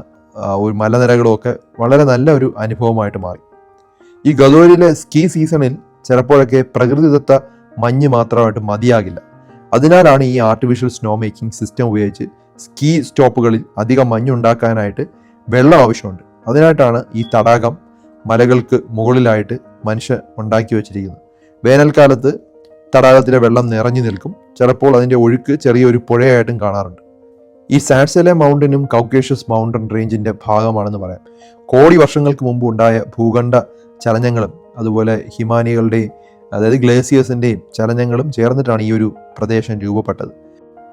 ഒരു മലനിരകളുമൊക്കെ വളരെ നല്ല ഒരു അനുഭവമായിട്ട് മാറി. ഈ ഗദൂരിലെ സ്കീ സീസണിൽ ചിലപ്പോഴൊക്കെ പ്രകൃതിദത്ത മഞ്ഞ് മാത്രമായിട്ട് മതിയാകില്ല. അതിനാലാണ് ഈ ആർട്ടിഫിഷ്യൽ സ്നോ മേക്കിംഗ് സിസ്റ്റം ഉപയോഗിച്ച് സ്കീ സ്റ്റോപ്പുകളിൽ അധികം മഞ്ഞുണ്ടാക്കാനായിട്ട് വെള്ളം ആവശ്യമുണ്ട്. അതിനായിട്ടാണ് ഈ തടാകം മലകൾക്ക് മുകളിലായിട്ട് മനുഷ്യൻ ഉണ്ടാക്കി വെച്ചിരിക്കുന്നത്. വേനൽക്കാലത്ത് തടാകത്തിലെ വെള്ളം നിറഞ്ഞു നിൽക്കും. ചിലപ്പോൾ അതിൻ്റെ ഒഴുക്ക് ചെറിയൊരു പുഴയായിട്ടും കാണാറുണ്ട്. ഈ സാറ്റ്സെലെ മൗണ്ടനും കൗക്കേഷ്യസ് മൗണ്ടൻ റേഞ്ചിൻ്റെ ഭാഗമാണെന്ന് പറയാം. കോടി വർഷങ്ങൾക്ക് മുമ്പ് ഉണ്ടായ ഭൂഖണ്ഡ ചലനങ്ങളും അതുപോലെ ഹിമാനികളുടെയും അതായത് ഗ്ലേസിയേഴ്സിൻ്റെയും ചലനങ്ങളും ചേർന്നിട്ടാണ് ഈ ഒരു പ്രദേശം രൂപപ്പെട്ടത്.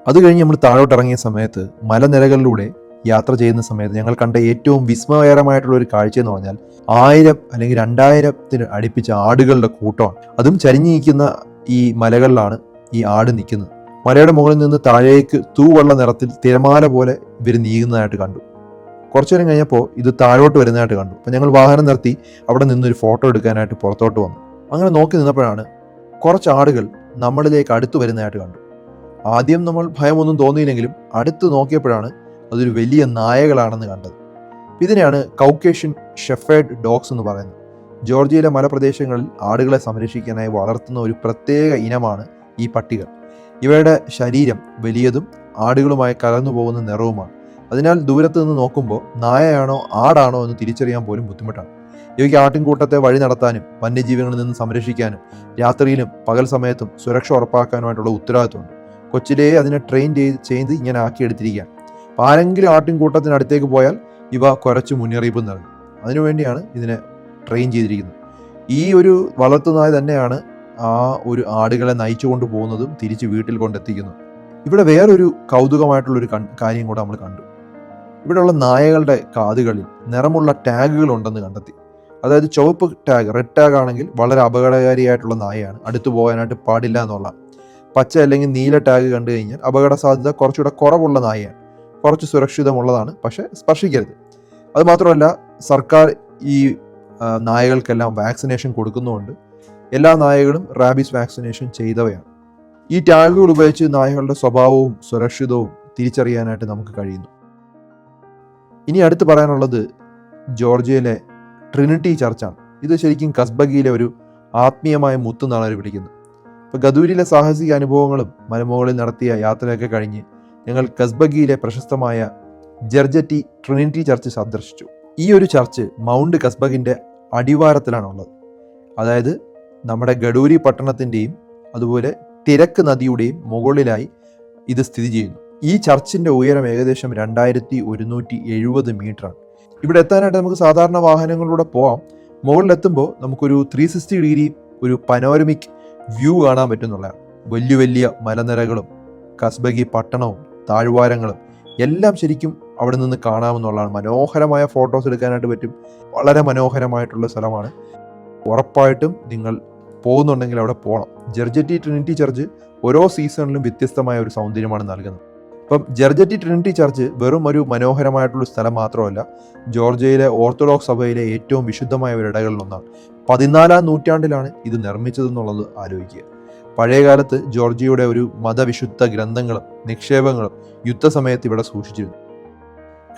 അത് കഴിഞ്ഞ് നമ്മൾ താഴോട്ടിറങ്ങിയ സമയത്ത് മലനിരകളിലൂടെ യാത്ര ചെയ്യുന്ന സമയത്ത് ഞങ്ങൾ കണ്ട ഏറ്റവും വിസ്മയകരമായിട്ടുള്ള ഒരു കാഴ്ച എന്ന് പറഞ്ഞാൽ 1000 അല്ലെങ്കിൽ 2000 അടുപ്പിച്ച ആടുകളുടെ കൂട്ടമാണ്. അതും ചരിഞ്ഞു നിൽക്കുന്ന ഈ മലകളിലാണ് ഈ ആട് നിൽക്കുന്നത്. മലയുടെ മുകളിൽ നിന്ന് താഴേക്ക് തൂവെള്ള നിറത്തിൽ തിരമാല പോലെ ഇവർ നീങ്ങുന്നതായിട്ട് കണ്ടു. കുറച്ചു നേരം കഴിഞ്ഞപ്പോൾ ഇത് താഴോട്ട് വരുന്നതായിട്ട് കണ്ടു. അപ്പം ഞങ്ങൾ വാഹനം നിർത്തി അവിടെ നിന്നൊരു ഫോട്ടോ എടുക്കാനായിട്ട് പുറത്തോട്ട് വന്നു. അങ്ങനെ നോക്കി നിന്നപ്പോഴാണ് കുറച്ച് ആടുകൾ നമ്മളിലേക്ക് അടുത്ത് വരുന്നതായിട്ട് കണ്ടു. ആദ്യം നമ്മൾ ഭയമൊന്നും തോന്നിയില്ലെങ്കിലും അടുത്ത് നോക്കിയപ്പോഴാണ് അതൊരു വലിയ നായകളാണെന്ന് കണ്ടത്. ഇതിനെയാണ് കൗക്കേഷ്യൻ ഷെഫേർഡ് ഡോഗ്സ് എന്ന് പറയുന്നത്. ജോർജിയയിലെ മലപ്രദേശങ്ങളിൽ ആടുകളെ സംരക്ഷിക്കാനായി വളർത്തുന്ന ഒരു പ്രത്യേക ഇനമാണ് ഈ പട്ടികൾ. ഇവയുടെ ശരീരം വലിയതും ആടുകളുമായി കലർന്നു പോകുന്ന നിറവുമാണ്. അതിനാൽ ദൂരത്ത് നിന്ന് നോക്കുമ്പോൾ നായയാണോ ആടാണോ എന്ന് തിരിച്ചറിയാൻ പോലും ബുദ്ധിമുട്ടാണ്. ഇവയ്ക്ക് ആട്ടിൻകൂട്ടത്തെ വഴി നടത്താനും വന്യജീവികളിൽ നിന്ന് സംരക്ഷിക്കാനും രാത്രിയിലും പകൽ സമയത്തും സുരക്ഷ ഉറപ്പാക്കാനുമായിട്ടുള്ള ഉത്തരവാദിത്വമുണ്ട്. കൊച്ചിലെ അതിനെ ട്രെയിൻ ചെയ്ത് ഇങ്ങനെ ആക്കിയെടുത്തിരിക്കുകയാണ്. അപ്പോൾ ആരെങ്കിലും ആട്ടിൻകൂട്ടത്തിനടുത്തേക്ക് പോയാൽ ഇവ കുറച്ച് മുന്നറിയിപ്പ് നൽകും. അതിനുവേണ്ടിയാണ് ഇതിനെ ട്രെയിൻ ചെയ്തിരിക്കുന്നത്. ഈ ഒരു വളർത്തുനായ തന്നെയാണ് ആ ഒരു ആടുകളെ നയിച്ചു കൊണ്ട് പോകുന്നതും തിരിച്ച് വീട്ടിൽ കൊണ്ടെത്തിക്കുന്നതും. ഇവിടെ വേറൊരു കൗതുകമായിട്ടുള്ളൊരു കാര്യം കൂടെ നമ്മൾ കണ്ടു. ഇവിടെയുള്ള നായകളുടെ കാതുകളിൽ നിറമുള്ള ടാഗുകൾ ഉണ്ടെന്ന് കണ്ടെത്തി. അതായത് ചുവപ്പ് ടാഗ്, റെഡ് ടാഗ് ആണെങ്കിൽ വളരെ അപകടകാരിയായിട്ടുള്ള നായയാണ്, അടുത്തു പോകാനായിട്ട് പാടില്ല എന്നുള്ള. പച്ച അല്ലെങ്കിൽ നീല ടാഗ് കണ്ടു കഴിഞ്ഞാൽ അപകട സാധ്യത കുറച്ചുകൂടെ കുറവുള്ള നായയാണ്, കുറച്ച് സുരക്ഷിതമുള്ളതാണ്, പക്ഷേ സ്പർശിക്കരുത്. അതുമാത്രമല്ല സർക്കാർ ഈ നായകൾക്കെല്ലാം വാക്സിനേഷൻ കൊടുക്കുന്നുമുണ്ട്. എല്ലാ നായകളും റാബീസ് വാക്സിനേഷൻ ചെയ്തവയാണ്. ഈ ടാഗുകൾ ഉപയോഗിച്ച് നായകളുടെ സ്വഭാവവും സുരക്ഷിതവും തിരിച്ചറിയാനായിട്ട് നമുക്ക് കഴിയുന്നു. ഇനി അടുത്ത് പറയാനുള്ളത് ജോർജിയയിലെ ട്രിനിറ്റി ചർച്ചാണ്. ഇത് ശരിക്കും കസ്ബഗിയിലെ ഒരു ആത്മീയമായ മുത്ത് എന്നാണ് അവർ വിളിക്കുന്നത്. ഇപ്പോൾ ഗദൂരിലെ സാഹസിക അനുഭവങ്ങളും മലമുകളിൽ നടത്തിയ യാത്രയൊക്കെ കഴിഞ്ഞ് ഞങ്ങൾ കസ്ബഗിയിലെ പ്രശസ്തമായ ജർജറ്റി ട്രിനിറ്റി ചർച്ച് സന്ദർശിച്ചു. ഈ ഒരു ചർച്ച് മൗണ്ട് കസ്ബഗിൻ്റെ അടിവാരത്തിലാണുള്ളത്. അതായത് നമ്മുടെ ഗഡൂരി പട്ടണത്തിൻ്റെയും അതുപോലെ തിരക്ക് നദിയുടെയും മുകളിലായി ഇത് സ്ഥിതി ചെയ്യുന്നു. ഈ ചർച്ചിൻ്റെ ഉയരം ഏകദേശം 2170 മീറ്ററാണ്. ഇവിടെ എത്താനായിട്ട് നമുക്ക് സാധാരണ വാഹനങ്ങളിലൂടെ പോകാം. മുകളിലെത്തുമ്പോൾ നമുക്കൊരു 360 ഡിഗ്രി ഒരു പനോരമിക് വ്യൂ കാണാൻ പറ്റുന്നുള്ളതാണ്. വലിയ വലിയ മലനിരകളും കസ്ബഗി പട്ടണവും താഴ്വാരങ്ങളും എല്ലാം ശരിക്കും അവിടെ നിന്ന് കാണാമെന്നുള്ളതാണ്. മനോഹരമായ ഫോട്ടോസ് എടുക്കാനായിട്ട് പറ്റും. വളരെ മനോഹരമായിട്ടുള്ള സ്ഥലമാണ്. ഉറപ്പായിട്ടും നിങ്ങൾ പോകുന്നുണ്ടെങ്കിൽ അവിടെ പോകണം. ജർജറ്റി ട്രിനിറ്റി ചർച്ച് ഓരോ സീസണിലും വ്യത്യസ്തമായ ഒരു സൗന്ദര്യമാണ് നൽകുന്നത്. അപ്പം ജർജറ്റി ട്രിനിറ്റി ചർച്ച് വെറും ഒരു മനോഹരമായിട്ടുള്ള സ്ഥലം മാത്രമല്ല, ജോർജിയയിലെ ഓർത്തഡോക്സ് സഭയിലെ ഏറ്റവും വിശുദ്ധമായ ഒരു ഇടങ്ങളിലൊന്നാണ്. 14-ാം നൂറ്റാണ്ടിലാണ് ഇത് നിർമ്മിച്ചതെന്നുള്ളത് ആലോചിക്കുക. പഴയകാലത്ത് ജോർജിയയുടെ ഒരു മതവിശുദ്ധ ഗ്രന്ഥങ്ങളും നിക്ഷേപങ്ങളും യുദ്ധസമയത്ത് ഇവിടെ സൂക്ഷിച്ചിരുന്നു.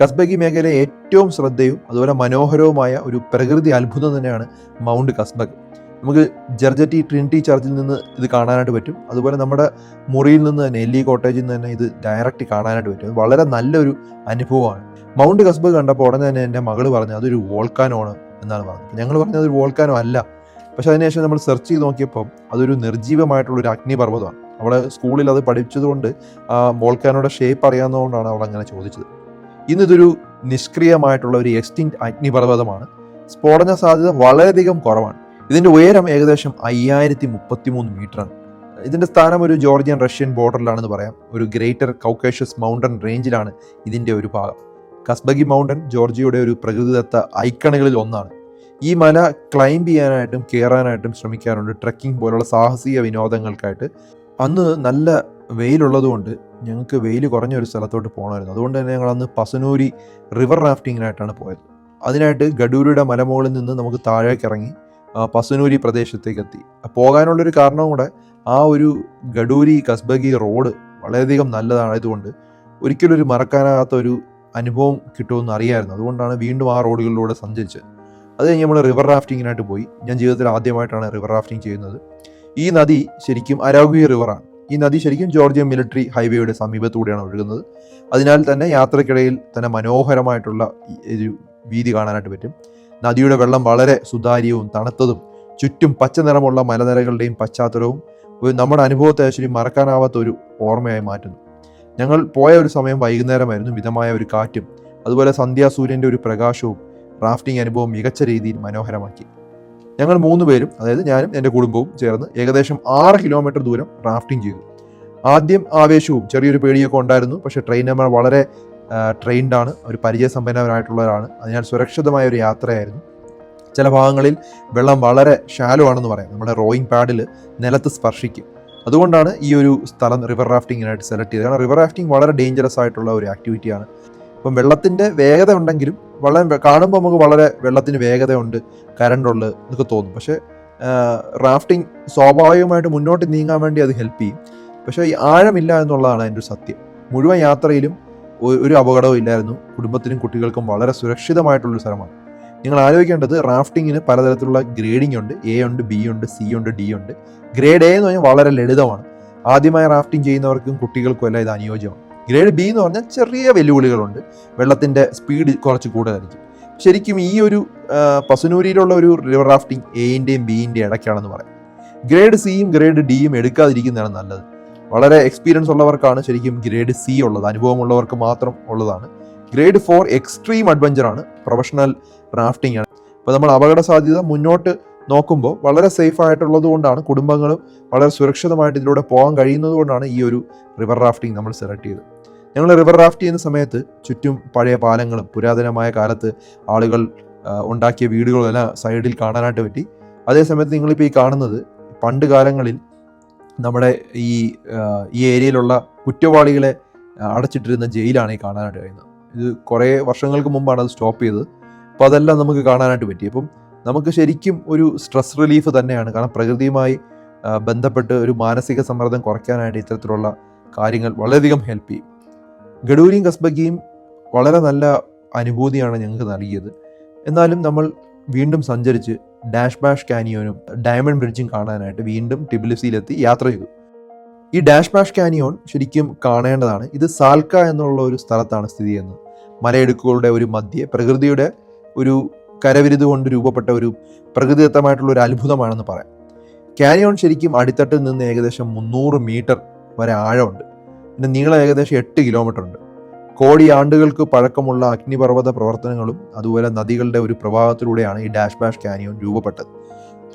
കസ്ബഗി മേഖലയിലെ ഏറ്റവും ശ്രദ്ധയും അതുപോലെ മനോഹരവുമായ ഒരു പ്രകൃതി അത്ഭുതം തന്നെയാണ് മൗണ്ട് കസ്ബഗ്. നമുക്ക് ജർജറ്റി ട്രിനിറ്റി ചർച്ചിൽ നിന്ന് ഇത് കാണാനായിട്ട് പറ്റും. അതുപോലെ നമ്മുടെ മുറിയിൽ നിന്ന് തന്നെ എല്ലി കോട്ടേജിൽ നിന്ന് തന്നെ ഇത് ഡയറക്റ്റ് കാണാനായിട്ട് പറ്റും. വളരെ നല്ലൊരു അനുഭവമാണ്. മൗണ്ട് കസ്ബഗ് കണ്ടപ്പോൾ ഉടനെ തന്നെ എൻ്റെ മകൾ പറഞ്ഞു അതൊരു വോൾക്കാനോ ആണ് എന്നാണ് പറഞ്ഞത്. ഞങ്ങൾ പറഞ്ഞത് അതൊരു വോൾക്കാനോ അല്ല. പക്ഷെ അതിനുശേഷം നമ്മൾ സെർച്ച് ചെയ്ത് നോക്കിയപ്പോൾ അതൊരു നിർജ്ജീവമായിട്ടുള്ളൊരു അഗ്നിപർവ്വതമാണ്. അവളെ സ്കൂളിൽ അത് പഠിച്ചതുകൊണ്ട് ആ വോൾക്കാനോയുടെ ഷേപ്പ് അറിയാവുന്നതുകൊണ്ടാണ് അവൾ അങ്ങനെ ചോദിച്ചത്. ഇന്നിതൊരു നിഷ്ക്രിയമായിട്ടുള്ള ഒരു എക്സ്റ്റിങ്ക്റ്റ് അഗ്നിപർവ്വതമാണ്. സ്ഫോടന സാധ്യത വളരെയധികം കുറവാണ്. ഇതിൻ്റെ ഉയരം ഏകദേശം 5033 മീറ്ററാണ്. ഇതിൻ്റെ സ്ഥാനം ഒരു ജോർജിയൻ റഷ്യൻ ബോർഡറിലാണെന്ന് പറയാം. ഒരു ഗ്രേറ്റർ കൗക്കേഷ്യസ് മൗണ്ടൻ റേഞ്ചിലാണ് ഇതിൻ്റെ ഒരു ഭാഗം. കസ്ബഗി മൗണ്ടൻ ജോർജിയയുടെ ഒരു പ്രകൃതിദത്ത ഐക്കണുകളിൽ ഒന്നാണ്. ഈ മല ക്ലൈംബ് ചെയ്യാനായിട്ടും കയറാനായിട്ടും ശ്രമിക്കാറുണ്ട്. ട്രെക്കിംഗ് പോലുള്ള സാഹസിക വിനോദങ്ങൾക്കായിട്ട്. അന്ന് നല്ല വെയിലുള്ളതുകൊണ്ട് ഞങ്ങൾക്ക് വെയിൽ കുറഞ്ഞ ഒരു സ്ഥലത്തോട്ട് പോകണമായിരുന്നു. അതുകൊണ്ട് തന്നെ ഞങ്ങൾ അന്ന് പസനൂരി റിവർ റാഫ്റ്റിങ്ങിനായിട്ടാണ് പോയത്. അതിനായിട്ട് ഗഡൂരിയുടെ മലമുകളിൽ നിന്ന് നമുക്ക് താഴേക്ക് ഇറങ്ങി പസനൂരി പ്രദേശത്തേക്ക് എത്തി. പോകാനുള്ളൊരു കാരണവും കൂടെ ആ ഒരു ഗഡൂരി കസ്ബഗി റോഡ് വളരെയധികം നല്ലതായതുകൊണ്ട് ഒരിക്കലും ഒരു മറക്കാനാകാത്ത ഒരു അനുഭവം കിട്ടുമെന്ന് അറിയാമായിരുന്നു. അതുകൊണ്ടാണ് വീണ്ടും ആ റോഡുകളിലൂടെ സഞ്ചരിച്ചത്. അത് കഴിഞ്ഞ് നമ്മൾ റിവർ റാഫ്റ്റിങ്ങിനായിട്ട് പോയി. ഞാൻ ജീവിതത്തിൽ ആദ്യമായിട്ടാണ് റിവർ റാഫ്റ്റിംഗ് ചെയ്യുന്നത്. ഈ നദി ശരിക്കും അരാഗ്വി റിവറാണ്. ഈ നദി ശരിക്കും ജോർജിയൻ മിലിറ്ററി ഹൈവേയുടെ സമീപത്തൂടെയാണ് ഒഴുകുന്നത്. അതിനാൽ തന്നെ യാത്രക്കിടയിൽ തന്നെ മനോഹരമായിട്ടുള്ള ഒരു വീതി കാണാനായിട്ട് പറ്റും. നദിയുടെ വെള്ളം വളരെ സുതാര്യവും തണുത്തതും ചുറ്റും പച്ച നിറമുള്ള മലനിരകളുടെയും പശ്ചാത്തലവും നമ്മുടെ അനുഭവത്തെ ആക്ച്വലി മറക്കാനാവാത്ത ഒരു ഓർമ്മയായി മാറ്റുന്നു. ഞങ്ങൾ പോയ ഒരു സമയം വൈകുന്നേരമായിരുന്നു. മിതമായ ഒരു കാറ്റും അതുപോലെ സന്ധ്യാസൂര്യൻ്റെ ഒരു പ്രകാശവും റാഫ്റ്റിംഗ് അനുഭവം മികച്ച രീതിയിൽ മനോഹരമാക്കി. ഞങ്ങൾ 3 പേരും, അതായത് ഞാനും എൻ്റെ കുടുംബവും ചേർന്ന് ഏകദേശം 6 കിലോമീറ്റർ ദൂരം റാഫ്റ്റിംഗ് ചെയ്തു. ആദ്യം ആവേശവും ചെറിയൊരു പേടിയൊക്കെ ഉണ്ടായിരുന്നു. പക്ഷേ ട്രെയിനർമാർ വളരെ ട്രെയിൻഡ് ആണ്, ഒരു പരിചയസമ്പന്നരായിട്ടുള്ളവരാണ്. അതിനാൽ സുരക്ഷിതമായ ഒരു യാത്രയായിരുന്നു. ചില ഭാഗങ്ങളിൽ വെള്ളം വളരെ ഷാലോ ആണെന്ന് പറയാം. നമ്മുടെ റോയിങ് പാഡിൽ നിലത്ത് സ്പർശിക്കും. അതുകൊണ്ടാണ് ഈ ഒരു സ്ഥലം റിവർ റാഫ്റ്റിങ്ങിനായിട്ട് സെലക്ട് ചെയ്തത്. കാരണം റിവർ റാഫ്റ്റിംഗ് വളരെ ഡേഞ്ചറസ് ആയിട്ടുള്ള ഒരു ആക്ടിവിറ്റിയാണ്. അപ്പം വെള്ളത്തിൻ്റെ വേഗത ഉണ്ടെങ്കിലും കാണുമ്പോൾ നമുക്ക് വളരെ വെള്ളത്തിന് വേഗതയുണ്ട്, കരണ്ടുണ്ട് എന്നൊക്കെ തോന്നും. പക്ഷേ റാഫ്റ്റിംഗ് സ്വാഭാവികമായിട്ട് മുന്നോട്ട് നീങ്ങാൻ വേണ്ടി അത് ഹെൽപ്പ് ചെയ്യും. പക്ഷേ ഈ ആഴമില്ല എന്നുള്ളതാണ് അതിൻ്റെ ഒരു സത്യം. മുഴുവൻ യാത്രയിലും ഒരു അപകടവും ഇല്ലായിരുന്നു. കുടുംബത്തിനും കുട്ടികൾക്കും വളരെ സുരക്ഷിതമായിട്ടുള്ളൊരു സ്ഥലമാണ്. നിങ്ങൾ ആലോചിക്കേണ്ടത്, റാഫ്റ്റിങ്ങിന് പലതരത്തിലുള്ള ഗ്രേഡിംഗ് ഉണ്ട്. എ ഉണ്ട്, ബി ഉണ്ട്, സി ഉണ്ട്, ഡി ഉണ്ട്. ഗ്രേഡ് എ എന്ന് പറഞ്ഞാൽ വളരെ ലളിതമാണ്. ആദ്യമായി റാഫ്റ്റിംഗ് ചെയ്യുന്നവർക്കും കുട്ടികൾക്കും എല്ലാം ഇത് അനുയോജ്യമാണ്. ഗ്രേഡ് ബി എന്ന് പറഞ്ഞാൽ ചെറിയ വെല്ലുവിളികളുണ്ട്, വെള്ളത്തിൻ്റെ സ്പീഡ് കുറച്ച് കൂടുതലായിരിക്കും. ശരിക്കും ഈ ഒരു പസുനൂരിയിലുള്ള ഒരു റിവർ റാഫ്റ്റിംഗ് എൻ്റെയും ബിൻ്റെയും ഇടയ്ക്കാണെന്ന് പറയാം. ഗ്രേഡ് സിയും ഗ്രേഡ് ഡിയും എടുക്കാതിരിക്കുന്നതാണ് നല്ലത്. വളരെ എക്സ്പീരിയൻസ് ഉള്ളവർക്കാണ് ശരിക്കും ഗ്രേഡ് സി ഉള്ളത്, അനുഭവമുള്ളവർക്ക് മാത്രം ഉള്ളതാണ്. ഗ്രേഡ് 4 എക്സ്ട്രീം അഡ്വഞ്ചറാണ്, പ്രൊഫഷണൽ റാഫ്റ്റിംഗ് ആണ്. അപ്പോൾ നമ്മൾ അപകട സാധ്യത മുന്നോട്ട് നോക്കുമ്പോൾ വളരെ സേഫ് ആയിട്ടുള്ളത് കൊണ്ടാണ്, കുടുംബങ്ങളും വളരെ സുരക്ഷിതമായിട്ട് ഇതിലൂടെ പോകാൻ കഴിയുന്നത് കൊണ്ടാണ് ഈ ഒരു റിവർ റാഫ്റ്റിംഗ് നമ്മൾ സെലക്ട് ചെയ്തത്. ഞങ്ങൾ റിവർ റാഫ്റ്റ് ചെയ്യുന്ന സമയത്ത് ചുറ്റും പഴയ പാലങ്ങളും പുരാതനമായ കാലത്ത് ആളുകൾ ഉണ്ടാക്കിയ വീടുകളും എല്ലാം സൈഡിൽ കാണാനായിട്ട് പറ്റി. അതേസമയത്ത് നിങ്ങളിപ്പോൾ ഈ കാണുന്നത് പണ്ട് കാലങ്ങളിൽ നമ്മുടെ ഈ ഏരിയയിലുള്ള കുറ്റവാളികളെ അടച്ചിട്ടിരുന്ന ജയിലാണ് ഈ കാണാനായിട്ട് കഴിയുന്നത്. ഇത് കുറേ വർഷങ്ങൾക്ക് മുമ്പാണ് അത് സ്റ്റോപ്പ് ചെയ്തത്. അപ്പോൾ അതെല്ലാം നമുക്ക് കാണാനായിട്ട് പറ്റി. അപ്പം നമുക്ക് ശരിക്കും ഒരു സ്ട്രെസ് റിലീഫ് തന്നെയാണ്. കാരണം പ്രകൃതിയുമായി ബന്ധപ്പെട്ട് ഒരു മാനസിക സമ്മർദ്ദം കുറയ്ക്കാനായിട്ട് ഇത്തരത്തിലുള്ള കാര്യങ്ങൾ വളരെയധികം ഹെൽപ്പ് ചെയ്യും. ഗഡൂരിയും കസ്ബഗിയും വളരെ നല്ല അനുഭൂതിയാണ് ഞങ്ങൾക്ക് നൽകിയത്. എന്നാലും നമ്മൾ വീണ്ടും സഞ്ചരിച്ച് ഡാഷ് ബാഷ് കാനിയോനും ഡയമണ്ട് ബ്രിഡ്ജും കാണാനായിട്ട് വീണ്ടും ടിബിലിസിയിലെത്തി യാത്ര ചെയ്തു. ഈ ഡാഷ് ബാഷ് കാനിയോൺ ശരിക്കും കാണേണ്ടതാണ്. ഇത് സാൽക്ക എന്നുള്ള ഒരു സ്ഥലത്താണ് സ്ഥിതി ചെയ്യുന്നത്. മലയിടുക്കുകളുടെ ഒരു മധ്യേ പ്രകൃതിയുടെ ഒരു കരവിരുത് കൊണ്ട് രൂപപ്പെട്ട ഒരു പ്രകൃതിദത്തമായിട്ടുള്ള ഒരു അത്ഭുതമാണെന്ന് പറയാം. കാനിയോൺ ശരിക്കും അടിത്തട്ടിൽ നിന്ന് ഏകദേശം 300 മീറ്റർ വരെ ആഴമുണ്ട്. പിന്നെ നീളം ഏകദേശം 8 കിലോമീറ്റർ ഉണ്ട്. കോടി ആണ്ടുകൾക്ക് പഴക്കമുള്ള അഗ്നിപർവ്വത പ്രവർത്തനങ്ങളും അതുപോലെ നദികളുടെ ഒരു പ്രവാഹത്തിലൂടെയാണ് ഈ ഡാഷ് ബാഷ് കാനിയോൺ രൂപപ്പെട്ടത്.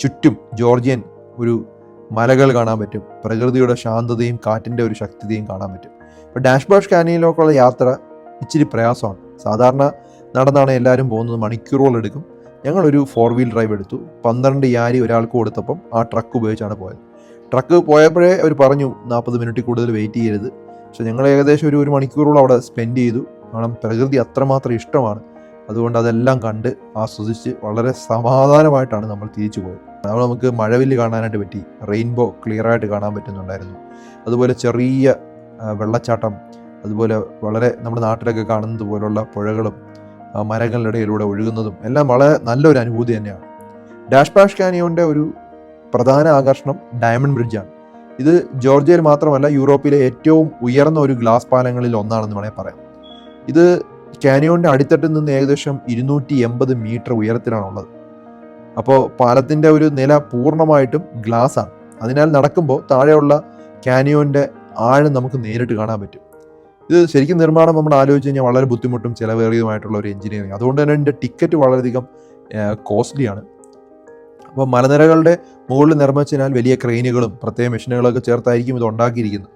ചുറ്റും ജോർജിയൻ ഒരു മലകൾ കാണാൻ പറ്റും. പ്രകൃതിയുടെ ശാന്തതയും കാറ്റിൻ്റെ ഒരു ശക്തിയും കാണാൻ പറ്റും. ഇപ്പോൾ ഡാഷ് ബാഷ് കാനിയനിലേക്കുള്ള യാത്ര ഇച്ചിരി പ്രയാസമാണ്. സാധാരണ നടന്നാണ് എല്ലാവരും പോകുന്നത്, മണിക്കൂറുകൾ എടുക്കും. ഞങ്ങളൊരു 4 വീൽ ഡ്രൈവ് എടുത്തു. 12 യാരി ഒരാൾക്ക് കൊടുത്തപ്പം ആ ട്രക്ക് ഉപയോഗിച്ചാണ് പോയത്. ട്രക്ക് പോയപ്പോഴേ അവർ പറഞ്ഞു 40 മിനിറ്റിൽ കൂടുതൽ വെയിറ്റ് ചെയ്യരുത്. പക്ഷെ ഞങ്ങൾ ഏകദേശം ഒരു മണിക്കൂറോളം അവിടെ സ്പെൻഡ് ചെയ്തു. കാരണം പ്രകൃതി അത്രമാത്രം ഇഷ്ടമാണ്. അതുകൊണ്ട് അതെല്ലാം കണ്ട് ആസ്വദിച്ച് വളരെ സമാധാനമായിട്ടാണ് നമ്മൾ തിരിച്ചു പോയത്. അവിടെ നമുക്ക് മഴവില്ല് കാണാനായിട്ട് പറ്റി. റെയിൻബോ ക്ലിയറായിട്ട് കാണാൻ പറ്റുന്നുണ്ടായിരുന്നു. അതുപോലെ ചെറിയ വെള്ളച്ചാട്ടം, അതുപോലെ വളരെ നമ്മുടെ നാട്ടിലൊക്കെ കാണുന്നത് പോലുള്ള പുഴകളും മരങ്ങളുടെ ഇടയിലൂടെ ഒഴുകുന്നതും എല്ലാം വളരെ നല്ലൊരു അനുഭൂതി തന്നെയാണ്. ഡാഷ് ബാഷ് കാനിയോൻ്റെ ഒരു പ്രധാന ആകർഷണം ഡയമണ്ട് ബ്രിഡ്ജാണ്. ഇത് ജോർജിയയിൽ മാത്രമല്ല, യൂറോപ്പിലെ ഏറ്റവും ഉയർന്ന ഒരു ഗ്ലാസ് പാലങ്ങളിൽ ഒന്നാണെന്ന് വേണമെങ്കിൽ പറയാം. ഇത് കാനിയോൻ്റെ അടിത്തട്ടിൽ നിന്ന് ഏകദേശം 280 മീറ്റർ ഉയരത്തിലാണുള്ളത്. അപ്പോൾ പാലത്തിൻ്റെ ഒരു നില പൂർണ്ണമായിട്ടും ഗ്ലാസ്സാണ്. അതിനാൽ നടക്കുമ്പോൾ താഴെയുള്ള കാനിയോൻ്റെ ആഴം നമുക്ക് നേരിട്ട് കാണാൻ പറ്റും. ഇത് ശരിക്കും നിർമ്മാണം നമ്മൾ ആലോചിച്ച് കഴിഞ്ഞാൽ വളരെ ബുദ്ധിമുട്ടും ചിലവേറിയതുമായിട്ടുള്ള ഒരു എഞ്ചിനീയറിംഗ്. അതുകൊണ്ട് തന്നെ ഇതിൻ്റെ ടിക്കറ്റ് വളരെയധികം കോസ്റ്റ്ലിയാണ്. അപ്പോൾ മലനിരകളുടെ മുകളിൽ നിർമ്മിച്ചതിനാൽ വലിയ ക്രെയിനുകളും പ്രത്യേക മെഷീനുകളൊക്കെ ചേർത്തായിരിക്കും ഇത് ഉണ്ടാക്കിയിരിക്കുന്നത്.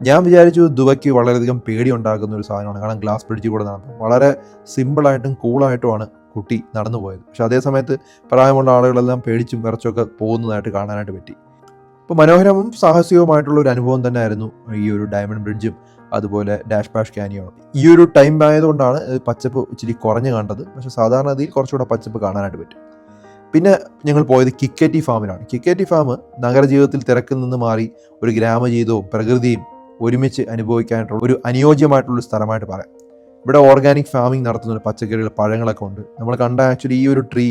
ഞാൻ വിചാരിച്ചു ദുബൈക്ക് വളരെയധികം പേടി ഉണ്ടാക്കുന്ന ഒരു സാധനമാണ്. കാരണം ഗ്ലാസ് ബ്രിഡ്ജ് കൂടെ നടന്നു വളരെ സിമ്പിളായിട്ടും കൂളായിട്ടുമാണ് കുട്ടി നടന്നു പോയത്. പക്ഷെ അതേ സമയത്ത് പ്രായമുള്ള ആളുകളെല്ലാം പേടിച്ചും വിറച്ചൊക്കെ പോകുന്നതായിട്ട് കാണാനായിട്ട് പറ്റി. അപ്പോൾ മനോഹരവും സാഹസികവുമായിട്ടുള്ള ഒരു അനുഭവം തന്നെയായിരുന്നു ഈ ഒരു ഡയമണ്ട് ബ്രിഡ്ജും അതുപോലെ ഡാഷ് ബാഷ് കാനിയോണും. ഈ ഒരു ടൈം ആയതുകൊണ്ടാണ് പച്ചപ്പ് ഇച്ചിരി കുറഞ്ഞു കണ്ടത്. പക്ഷെ സാധാരണ ഗതിയിൽ കുറച്ചുകൂടെ പച്ചപ്പ് കാണാനായിട്ട് പറ്റും. പിന്നെ ഞങ്ങൾ പോയത് കിക്കേറ്റി ഫാമിലാണ്. കിക്കേറ്റി ഫാം നഗരജീവിതത്തിൽ തിരക്കിൽ നിന്ന് മാറി ഒരു ഗ്രാമജീവിതവും പ്രകൃതിയും ഒരുമിച്ച് അനുഭവിക്കാനായിട്ടുള്ള ഒരു അനുയോജ്യമായിട്ടുള്ളൊരു സ്ഥലമായിട്ട് പറയാം. ഇവിടെ ഓർഗാനിക് ഫാമിംഗ് നടത്തുന്ന പച്ചക്കറികൾ, പഴങ്ങളൊക്കെ ഉണ്ട്. നമ്മൾ കണ്ട ആക്ച്വലി ഈ ഒരു ട്രീ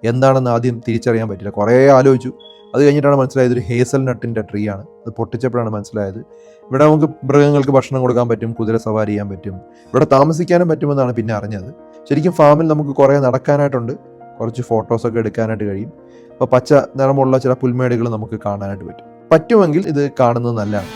എന്താണെന്ന് ആദ്യം തിരിച്ചറിയാൻ പറ്റില്ല. കുറേ ആലോചിച്ചു. അത് കഴിഞ്ഞിട്ടാണ് മനസ്സിലായത് ഒരു ഹേസൽ നട്ടിൻ്റെ ട്രീ ആണ്. അത് പൊട്ടിച്ചപ്പോഴാണ് മനസ്സിലായത്. ഇവിടെ നമുക്ക് മൃഗങ്ങൾക്ക് ഭക്ഷണം കൊടുക്കാൻ പറ്റും, കുതിര സവാരി ചെയ്യാൻ പറ്റും, ഇവിടെ താമസിക്കാനും പറ്റുമെന്നാണ് പിന്നെ അറിഞ്ഞത്. ശരിക്കും ഫാമിൽ നമുക്ക് കുറേ നടക്കാനായിട്ടുണ്ട്, കുറച്ച് ഫോട്ടോസൊക്കെ എടുക്കാനായിട്ട് കഴിയും. അപ്പോൾ പച്ച നിറമുള്ള ചില പുൽമേടുകൾ നമുക്ക് കാണാനായിട്ട് പറ്റുമെങ്കിൽ ഇത് കാണുന്നത് നല്ലതാണ്.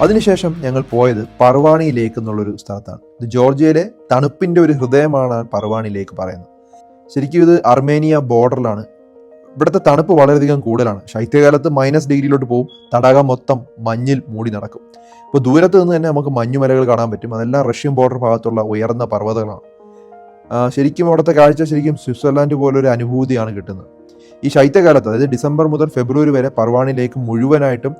അതിനുശേഷം ഞങ്ങൾ പോയത് പർവാണി ലേക്ക് എന്നുള്ളൊരു സ്ഥലത്താണ്. ഇത് ജോർജിയയിലെ തണുപ്പിൻ്റെ ഒരു ഹൃദയമാണ് പർവാണി ലേക്ക് പറയുന്നത്. ശരിക്കും ഇത് അർമേനിയ ബോർഡറിലാണ്. ഇവിടുത്തെ തണുപ്പ് വളരെയധികം കൂടുതലാണ്. ശൈത്യകാലത്ത് -ഡിഗ്രിയിലോട്ട് പോകും. തടാകം മൊത്തം മഞ്ഞിൽ മൂടി നടക്കും. ഇപ്പോൾ ദൂരത്ത് നിന്ന് തന്നെ നമുക്ക് മഞ്ഞുമലകൾ കാണാൻ പറ്റും. അതെല്ലാം റഷ്യൻ ബോർഡർ ഭാഗത്തുള്ള ഉയർന്ന പർവ്വതങ്ങളാണ്. ശരിക്കും അവിടുത്തെ കാഴ്ച ശരിക്കും സ്വിറ്റ്സർലാൻഡ് പോലൊരു അനുഭൂതിയാണ് കിട്ടുന്നത്. ഈ ശൈത്യകാലത്ത്, അതായത് ഡിസംബർ മുതൽ ഫെബ്രുവരി വരെ പർവാണി ലേക്ക് മുഴുവനായിട്ടും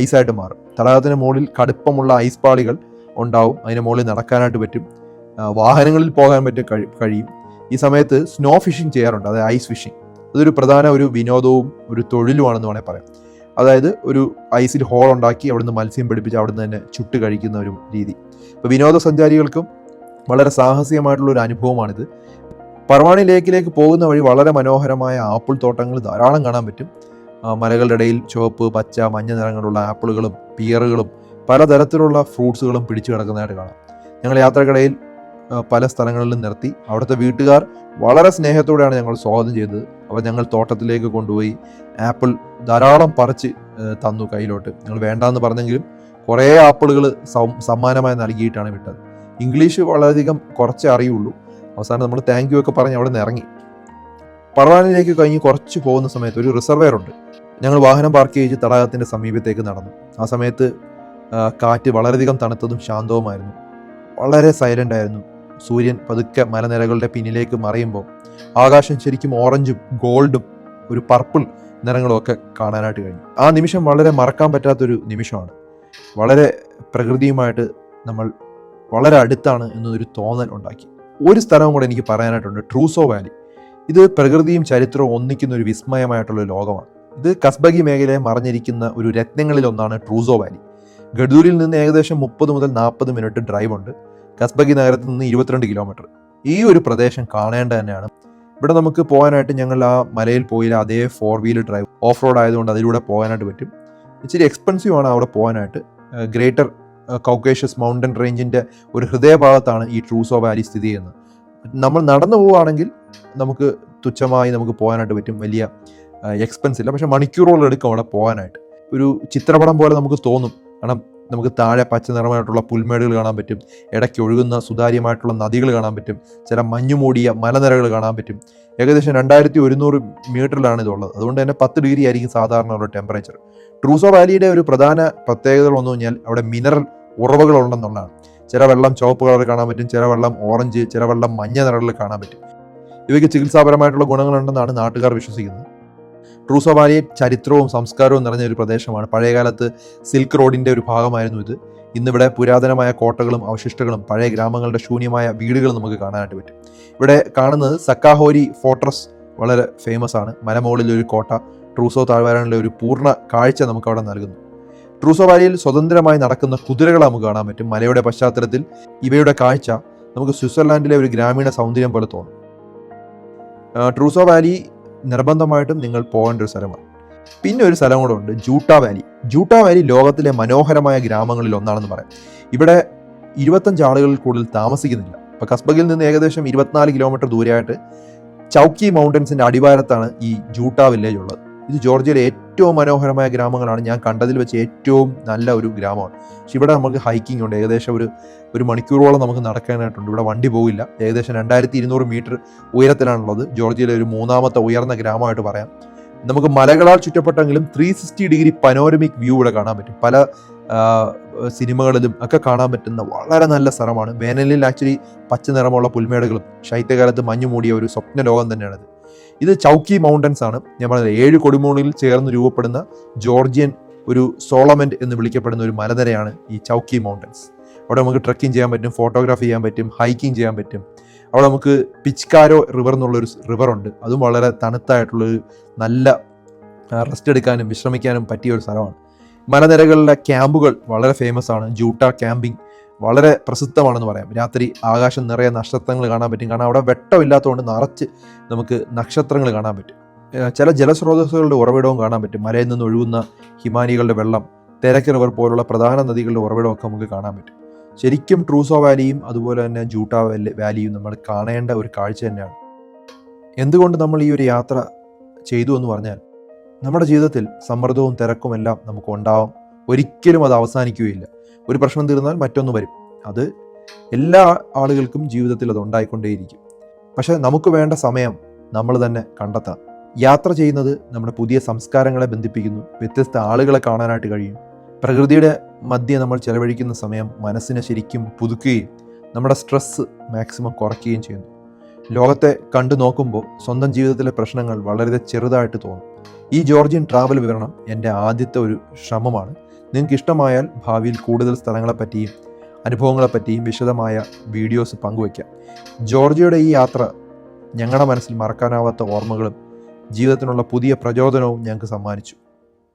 ഐസായിട്ട് മാറും. തടാകത്തിന് മുകളിൽ കടുപ്പമുള്ള ഐസ് പാളികൾ ഉണ്ടാവും. അതിന് മുകളിൽ നടക്കാനായിട്ട് പറ്റും. വാഹനങ്ങളിൽ പോകാൻ കഴിയും. ഈ സമയത്ത് സ്നോ ഫിഷിംഗ് ചെയ്യാറുണ്ട്, അതായത് ഐസ് ഫിഷിംഗ്. അതൊരു പ്രധാന ഒരു വിനോദവും ഒരു തൊഴിലുമാണെന്ന് വേണമെങ്കിൽ പറയാം. അതായത് ഒരു ഐസിൽ ഹോൾ ഉണ്ടാക്കി അവിടുന്ന് മത്സ്യം പിടിപ്പിച്ച് അവിടുന്ന് തന്നെ ചുട്ട് കഴിക്കുന്ന ഒരു രീതി. ഇപ്പോൾ വിനോദസഞ്ചാരികൾക്കും വളരെ സാഹസികമായിട്ടുള്ള ഒരു അനുഭവമാണിത്. പർവാണി ലേക്കിലേക്ക് പോകുന്ന വഴി വളരെ മനോഹരമായ ആപ്പിൾ തോട്ടങ്ങൾ ധാരാളം കാണാൻ പറ്റും. മലകളുടെ ഇടയിൽ ചുവപ്പ്, പച്ച, മഞ്ഞ നിറങ്ങളുള്ള ആപ്പിളുകളും പിയറുകളും പലതരത്തിലുള്ള ഫ്രൂട്ട്സുകളും പിടിച്ചു കിടക്കുന്നതായിട്ട് കാണാം. ഞങ്ങൾ യാത്രക്കിടയിൽ പല സ്ഥലങ്ങളിലും നിർത്തി. അവിടുത്തെ വീട്ടുകാർ വളരെ സ്നേഹത്തോടെയാണ് ഞങ്ങൾ സ്വാഗതം ചെയ്തത്. അവർ ഞങ്ങൾ തോട്ടത്തിലേക്ക് കൊണ്ടുപോയി ആപ്പിൾ ധാരാളം പറിച്ച് തന്നു കയ്യിലോട്ട്. ഞങ്ങൾ വേണ്ടാന്ന് പറഞ്ഞെങ്കിലും കുറേ ആപ്പിളുകൾ സമ്മാനമായി നൽകിയിട്ടാണ് വിട്ടത്. ഇംഗ്ലീഷ് വളരെയധികം കുറച്ചേ അറിയുള്ളൂ. അവസാനം നമ്മൾ താങ്ക് യു ഒക്കെ പറഞ്ഞ് അവിടെ നിന്ന് ഇറങ്ങി. പർവാനിലേക്ക് കഴിഞ്ഞ് കുറച്ച് പോകുന്ന സമയത്ത് ഒരു റിസർവെയർ ഉണ്ട്. ഞങ്ങൾ വാഹനം പാർക്ക് ചെയ്ത് തടാകത്തിൻ്റെ സമീപത്തേക്ക് നടന്നു. ആ സമയത്ത് കാറ്റ് വളരെയധികം തണുത്തതും ശാന്തവുമായിരുന്നു. വളരെ സൈലൻ്റ് ആയിരുന്നു. സൂര്യൻ പതുക്കെ മലനിരകളുടെ പിന്നിലേക്ക് മറയുമ്പോൾ ആകാശം ശരിക്കും ഓറഞ്ചും ഗോൾഡും ഒരു പർപ്പിൾ നിറങ്ങളും ഒക്കെ കാണാനായിട്ട് കഴിഞ്ഞു. ആ നിമിഷം വളരെ മറക്കാൻ പറ്റാത്തൊരു നിമിഷമാണ്. വളരെ പ്രകൃതിയുമായിട്ട് നമ്മൾ വളരെ അടുത്താണ് എന്നൊരു തോന്നൽ ഉണ്ടാക്കി. ഒരു സ്ഥലവും കൂടെ എനിക്ക് പറയാനായിട്ടുണ്ട്, ട്രൂസോ വാലി. ഇത് പ്രകൃതിയും ചരിത്രവും ഒന്നിക്കുന്ന ഒരു വിസ്മയമായിട്ടുള്ള ലോകമാണ്. ഇത് കസ്ബഗി മേഖലയെ മറഞ്ഞിരിക്കുന്ന ഒരു രത്നങ്ങളിലൊന്നാണ് ട്രൂസോ വാലി. ഗഡൂരിൽ നിന്ന് ഏകദേശം 30 മുതൽ 40 മിനിറ്റ് ഡ്രൈവ് ഉണ്ട്. കസ്ബഗി നഗരത്തിൽ നിന്ന് 22 കിലോമീറ്റർ. ഈ ഒരു പ്രദേശം കാണേണ്ട തന്നെയാണ്. ഇവിടെ നമുക്ക് പോകാനായിട്ട് ഞങ്ങൾ ആ മലയിൽ പോയില്ല. അതേ 4 വീലർ ഡ്രൈവ് ഓഫ് റോഡ് ആയതുകൊണ്ട് അതിലൂടെ പോകാനായിട്ട് പറ്റും. ഇച്ചിരി എക്സ്പെൻസീവ് ആണ് അവിടെ പോകാനായിട്ട്. ഗ്രേറ്റർ കൗക്കേഷ്യസ് മൗണ്ടൻ റേഞ്ചിൻ്റെ ഒരു ഹൃദയഭാഗത്താണ് ഈ ട്രൂസോ വാലി സ്ഥിതി ചെയ്യുന്നത്. നമ്മൾ നടന്നു പോവുകയാണെങ്കിൽ നമുക്ക് തുച്ഛമായി നമുക്ക് പോകാനായിട്ട് പറ്റും. വലിയ എക്സ്പെൻസ് ഇല്ല. പക്ഷേ മണിക്കൂറുകൾ എടുക്കും അവിടെ പോകാനായിട്ട്. ഒരു ചിത്രപടം പോലെ നമുക്ക് തോന്നും. കാരണം നമുക്ക് താഴെ പച്ച നിറമായിട്ടുള്ള പുൽമേടുകൾ കാണാൻ പറ്റും. ഇടയ്ക്ക് ഒഴുകുന്ന സുതാര്യമായിട്ടുള്ള നദികൾ കാണാൻ പറ്റും. ചില മഞ്ഞുമൂടിയ മലനിരകൾ കാണാൻ പറ്റും. ഏകദേശം 2100 മീറ്ററിലാണ് ഇതുള്ളത്. അതുകൊണ്ട് തന്നെ 10 ഡിഗ്രി ആയിരിക്കും സാധാരണ ഉള്ള ടെമ്പറേച്ചർ. ട്രൂസോ വാലിയുടെ ഒരു പ്രധാന പ്രത്യേകതകൾ എന്ന് പറഞ്ഞാൽ അവിടെ മിനറൽ ഉറവുകളുണ്ടെന്നുള്ളതാണ്. ചില വെള്ളം ചുവപ്പ് കളർ കാണാൻ പറ്റും, ചില വെള്ളം ഓറഞ്ച്, ചില വെള്ളം മഞ്ഞ നിറങ്ങളിൽ കാണാൻ പറ്റും. ഇവയ്ക്ക് ചികിത്സാപരമായിട്ടുള്ള ഗുണങ്ങളുണ്ടെന്നാണ് നാട്ടുകാർ വിശ്വസിക്കുന്നത്. ട്രൂസോ വാലി ചരിത്രവും സംസ്കാരവും നിറഞ്ഞ ഒരു പ്രദേശമാണ്. പഴയകാലത്ത് സിൽക്ക് റോഡിൻ്റെ ഒരു ഭാഗമായിരുന്നു ഇത്. ഇന്നിവിടെ പുരാതനമായ കോട്ടകളും അവശിഷ്ടങ്ങളും പഴയ ഗ്രാമങ്ങളുടെ ശൂന്യമായ വീടുകളും നമുക്ക് കാണാനായിട്ട് പറ്റും. ഇവിടെ കാണുന്നത് സക്കാഹോരി ഫോർട്രസ് വളരെ ഫേമസ് ആണ്. മലമുകളിലൊരു കോട്ട ട്രൂസോ താഴ്വാരങ്ങളിലെ ഒരു പൂർണ്ണ കാഴ്ച നമുക്ക് അവിടെ നൽകുന്നു. ട്രൂസോ വാലിയിൽ സ്വതന്ത്രമായി നടക്കുന്ന കുതിരകൾ നമുക്ക് കാണാൻ പറ്റും. മലയുടെ പശ്ചാത്തലത്തിൽ ഇവയുടെ കാഴ്ച നമുക്ക് സ്വിറ്റ്സർലാൻഡിലെ ഒരു ഗ്രാമീണ സൗന്ദര്യം പോലെ തോന്നും. ട്രൂസോ വാലി നിർബന്ധമായിട്ടും നിങ്ങൾ പോകേണ്ട ഒരു സ്ഥലമാണ്. പിന്നെ ഒരു സ്ഥലം കൂടെ ഉണ്ട്, ജൂട്ടാ വാലി. ജൂട്ടാ വാലി ലോകത്തിലെ മനോഹരമായ ഗ്രാമങ്ങളിൽ ഒന്നാണെന്ന് പറയാം. ഇവിടെ 25 ആളുകളിൽ കൂടുതൽ താമസിക്കുന്നില്ല. ഇപ്പോൾ കസ്ബഗിൽ നിന്ന് ഏകദേശം 24 കിലോമീറ്റർ ദൂരെയായിട്ട് ചൗക്കി മൗണ്ടൻസിൻ്റെ അടിവാരത്താണ് ഈ ജൂട്ടാ വില്ലേജ് ഉള്ളത്. ഇത് ജോർജിയയിലെ ഏറ്റവും മനോഹരമായ ഗ്രാമങ്ങളാണ്. ഞാൻ കണ്ടതിൽ വെച്ച് ഏറ്റവും നല്ല ഒരു ഗ്രാമമാണ്. പക്ഷെ ഇവിടെ നമുക്ക് ഹൈക്കിംഗ് ഉണ്ട്. ഏകദേശം ഒരു മണിക്കൂറോളം നമുക്ക് നടക്കാനായിട്ടുണ്ട്. ഇവിടെ വണ്ടി പോകില്ല. ഏകദേശം 2200 മീറ്റർ ഉയരത്തിലാണുള്ളത്. ജോർജിയയിലെ ഒരു 3ാമത്തെ ഉയർന്ന ഗ്രാമമായിട്ട് പറയാം. നമുക്ക് മലകളാൽ ചുറ്റപ്പെട്ടെങ്കിലും 360 ഡിഗ്രി പനോരമിക് വ്യൂ ഇവിടെ കാണാൻ പറ്റും. പല സിനിമകളിലും ഒക്കെ കാണാൻ പറ്റുന്ന വളരെ നല്ല സ്ഥലമാണ്. വേനലിൽ ആക്ച്വലി പച്ച നിറമുള്ള പുൽമേടുകളും ശൈത്യകാലത്ത് മഞ്ഞു മൂടിയ ഒരു സ്വപ്ന ലോകം തന്നെയാണിത്. ഇത് ചൗക്കി മൗണ്ടൻസ് ആണ്. ഞാൻ പറഞ്ഞത് 7 കൊടുമുടിയിൽ ചേർന്ന് രൂപപ്പെടുന്ന ജോർജിയൻ ഒരു സോളമെന്റ് എന്ന് വിളിക്കപ്പെടുന്ന ഒരു മലനിരയാണ് ഈ ചൗക്കി മൗണ്ടൻസ്. അവിടെ നമുക്ക് ട്രക്കിംഗ് ചെയ്യാൻ പറ്റും, ഫോട്ടോഗ്രാഫി ചെയ്യാൻ പറ്റും, ഹൈക്കിംഗ് ചെയ്യാൻ പറ്റും. അവിടെ നമുക്ക് പിച്ച്കാരോ റിവർ എന്നുള്ളൊരു റിവറുണ്ട്. അതും വളരെ തണുത്തായിട്ടുള്ളൊരു നല്ല റെസ്റ്റ് എടുക്കാനും വിശ്രമിക്കാനും പറ്റിയ ഒരു സ്ഥലമാണ്. മലനിരകളിലെ ക്യാമ്പുകൾ വളരെ ഫേമസ് ആണ്. ജൂട്ടാ ക്യാമ്പിംഗ് വളരെ പ്രസിദ്ധമാണെന്ന് പറയാം. രാത്രി ആകാശം നിറയെ നക്ഷത്രങ്ങൾ കാണാൻ പറ്റും. കാരണം അവിടെ വെട്ടമില്ലാത്തതുകൊണ്ട് നിറച്ച് നമുക്ക് നക്ഷത്രങ്ങൾ കാണാൻ പറ്റും. ചില ജലസ്രോതസ്സുകളുടെ ഉറവിടവും കാണാൻ പറ്റും. മലയിൽ നിന്ന് ഒഴുകുന്ന ഹിമാനികളുടെ വെള്ളം, തെരക്ക് റിവർ പോലുള്ള പ്രധാന നദികളുടെ ഉറവിടമൊക്കെ നമുക്ക് കാണാൻ പറ്റും. ശരിക്കും ട്രൂസോ വാലിയും അതുപോലെ തന്നെ ജൂട്ടാ വാലിയും നമ്മൾ കാണേണ്ട ഒരു കാഴ്ച തന്നെയാണ്. എന്തുകൊണ്ട് നമ്മൾ ഈ ഒരു യാത്ര ചെയ്തു എന്ന് പറഞ്ഞാൽ, നമ്മുടെ ജീവിതത്തിൽ സമ്മർദ്ദവും തിരക്കും എല്ലാം നമുക്ക് ഉണ്ടാവും. ഒരിക്കലും അത് അവസാനിക്കുകയില്ല. ഒരു പ്രശ്നം തീർന്നാൽ മറ്റൊന്ന് വരും. അത് എല്ലാ ആളുകൾക്കും ജീവിതത്തിൽ അത് ഉണ്ടായിക്കൊണ്ടേയിരിക്കും. പക്ഷേ നമുക്ക് വേണ്ട സമയം നമ്മൾ തന്നെ കണ്ടെത്താം. യാത്ര ചെയ്യുന്നത് നമ്മുടെ പുതിയ സംസ്കാരങ്ങളെ ബന്ധിപ്പിക്കുന്നു. വ്യത്യസ്ത ആളുകളെ കാണാനായിട്ട് കഴിയും. പ്രകൃതിയുടെ മധ്യേ നമ്മൾ ചെലവഴിക്കുന്ന സമയം മനസ്സിനെ ശരിക്കും പുതുക്കുകയും നമ്മുടെ സ്ട്രെസ്സ് മാക്സിമം കുറയ്ക്കുകയും ചെയ്യുന്നു. ലോകത്തെ കണ്ടു നോക്കുമ്പോൾ സ്വന്തം ജീവിതത്തിലെ പ്രശ്നങ്ങൾ വളരെ ചെറുതായിട്ട് തോന്നും. ഈ ജോർജിയൻ ട്രാവൽ വിവരണം എൻ്റെ ആദ്യത്തെ ഒരു ശ്രമമാണ്. നിങ്ങൾക്ക് ഇഷ്ടമായാൽ ഭാവിയിൽ കൂടുതൽ സ്ഥലങ്ങളെപ്പറ്റിയും അനുഭവങ്ങളെപ്പറ്റിയും വിശദമായ വീഡിയോസ് പങ്കുവയ്ക്കാം. ജോർജിയയുടെ ഈ യാത്ര ഞങ്ങളുടെ മനസ്സിൽ മറക്കാനാവാത്ത ഓർമ്മകളും ജീവിതത്തിനുള്ള പുതിയ പ്രചോദനവും ഞങ്ങൾക്ക് സമ്മാനിച്ചു.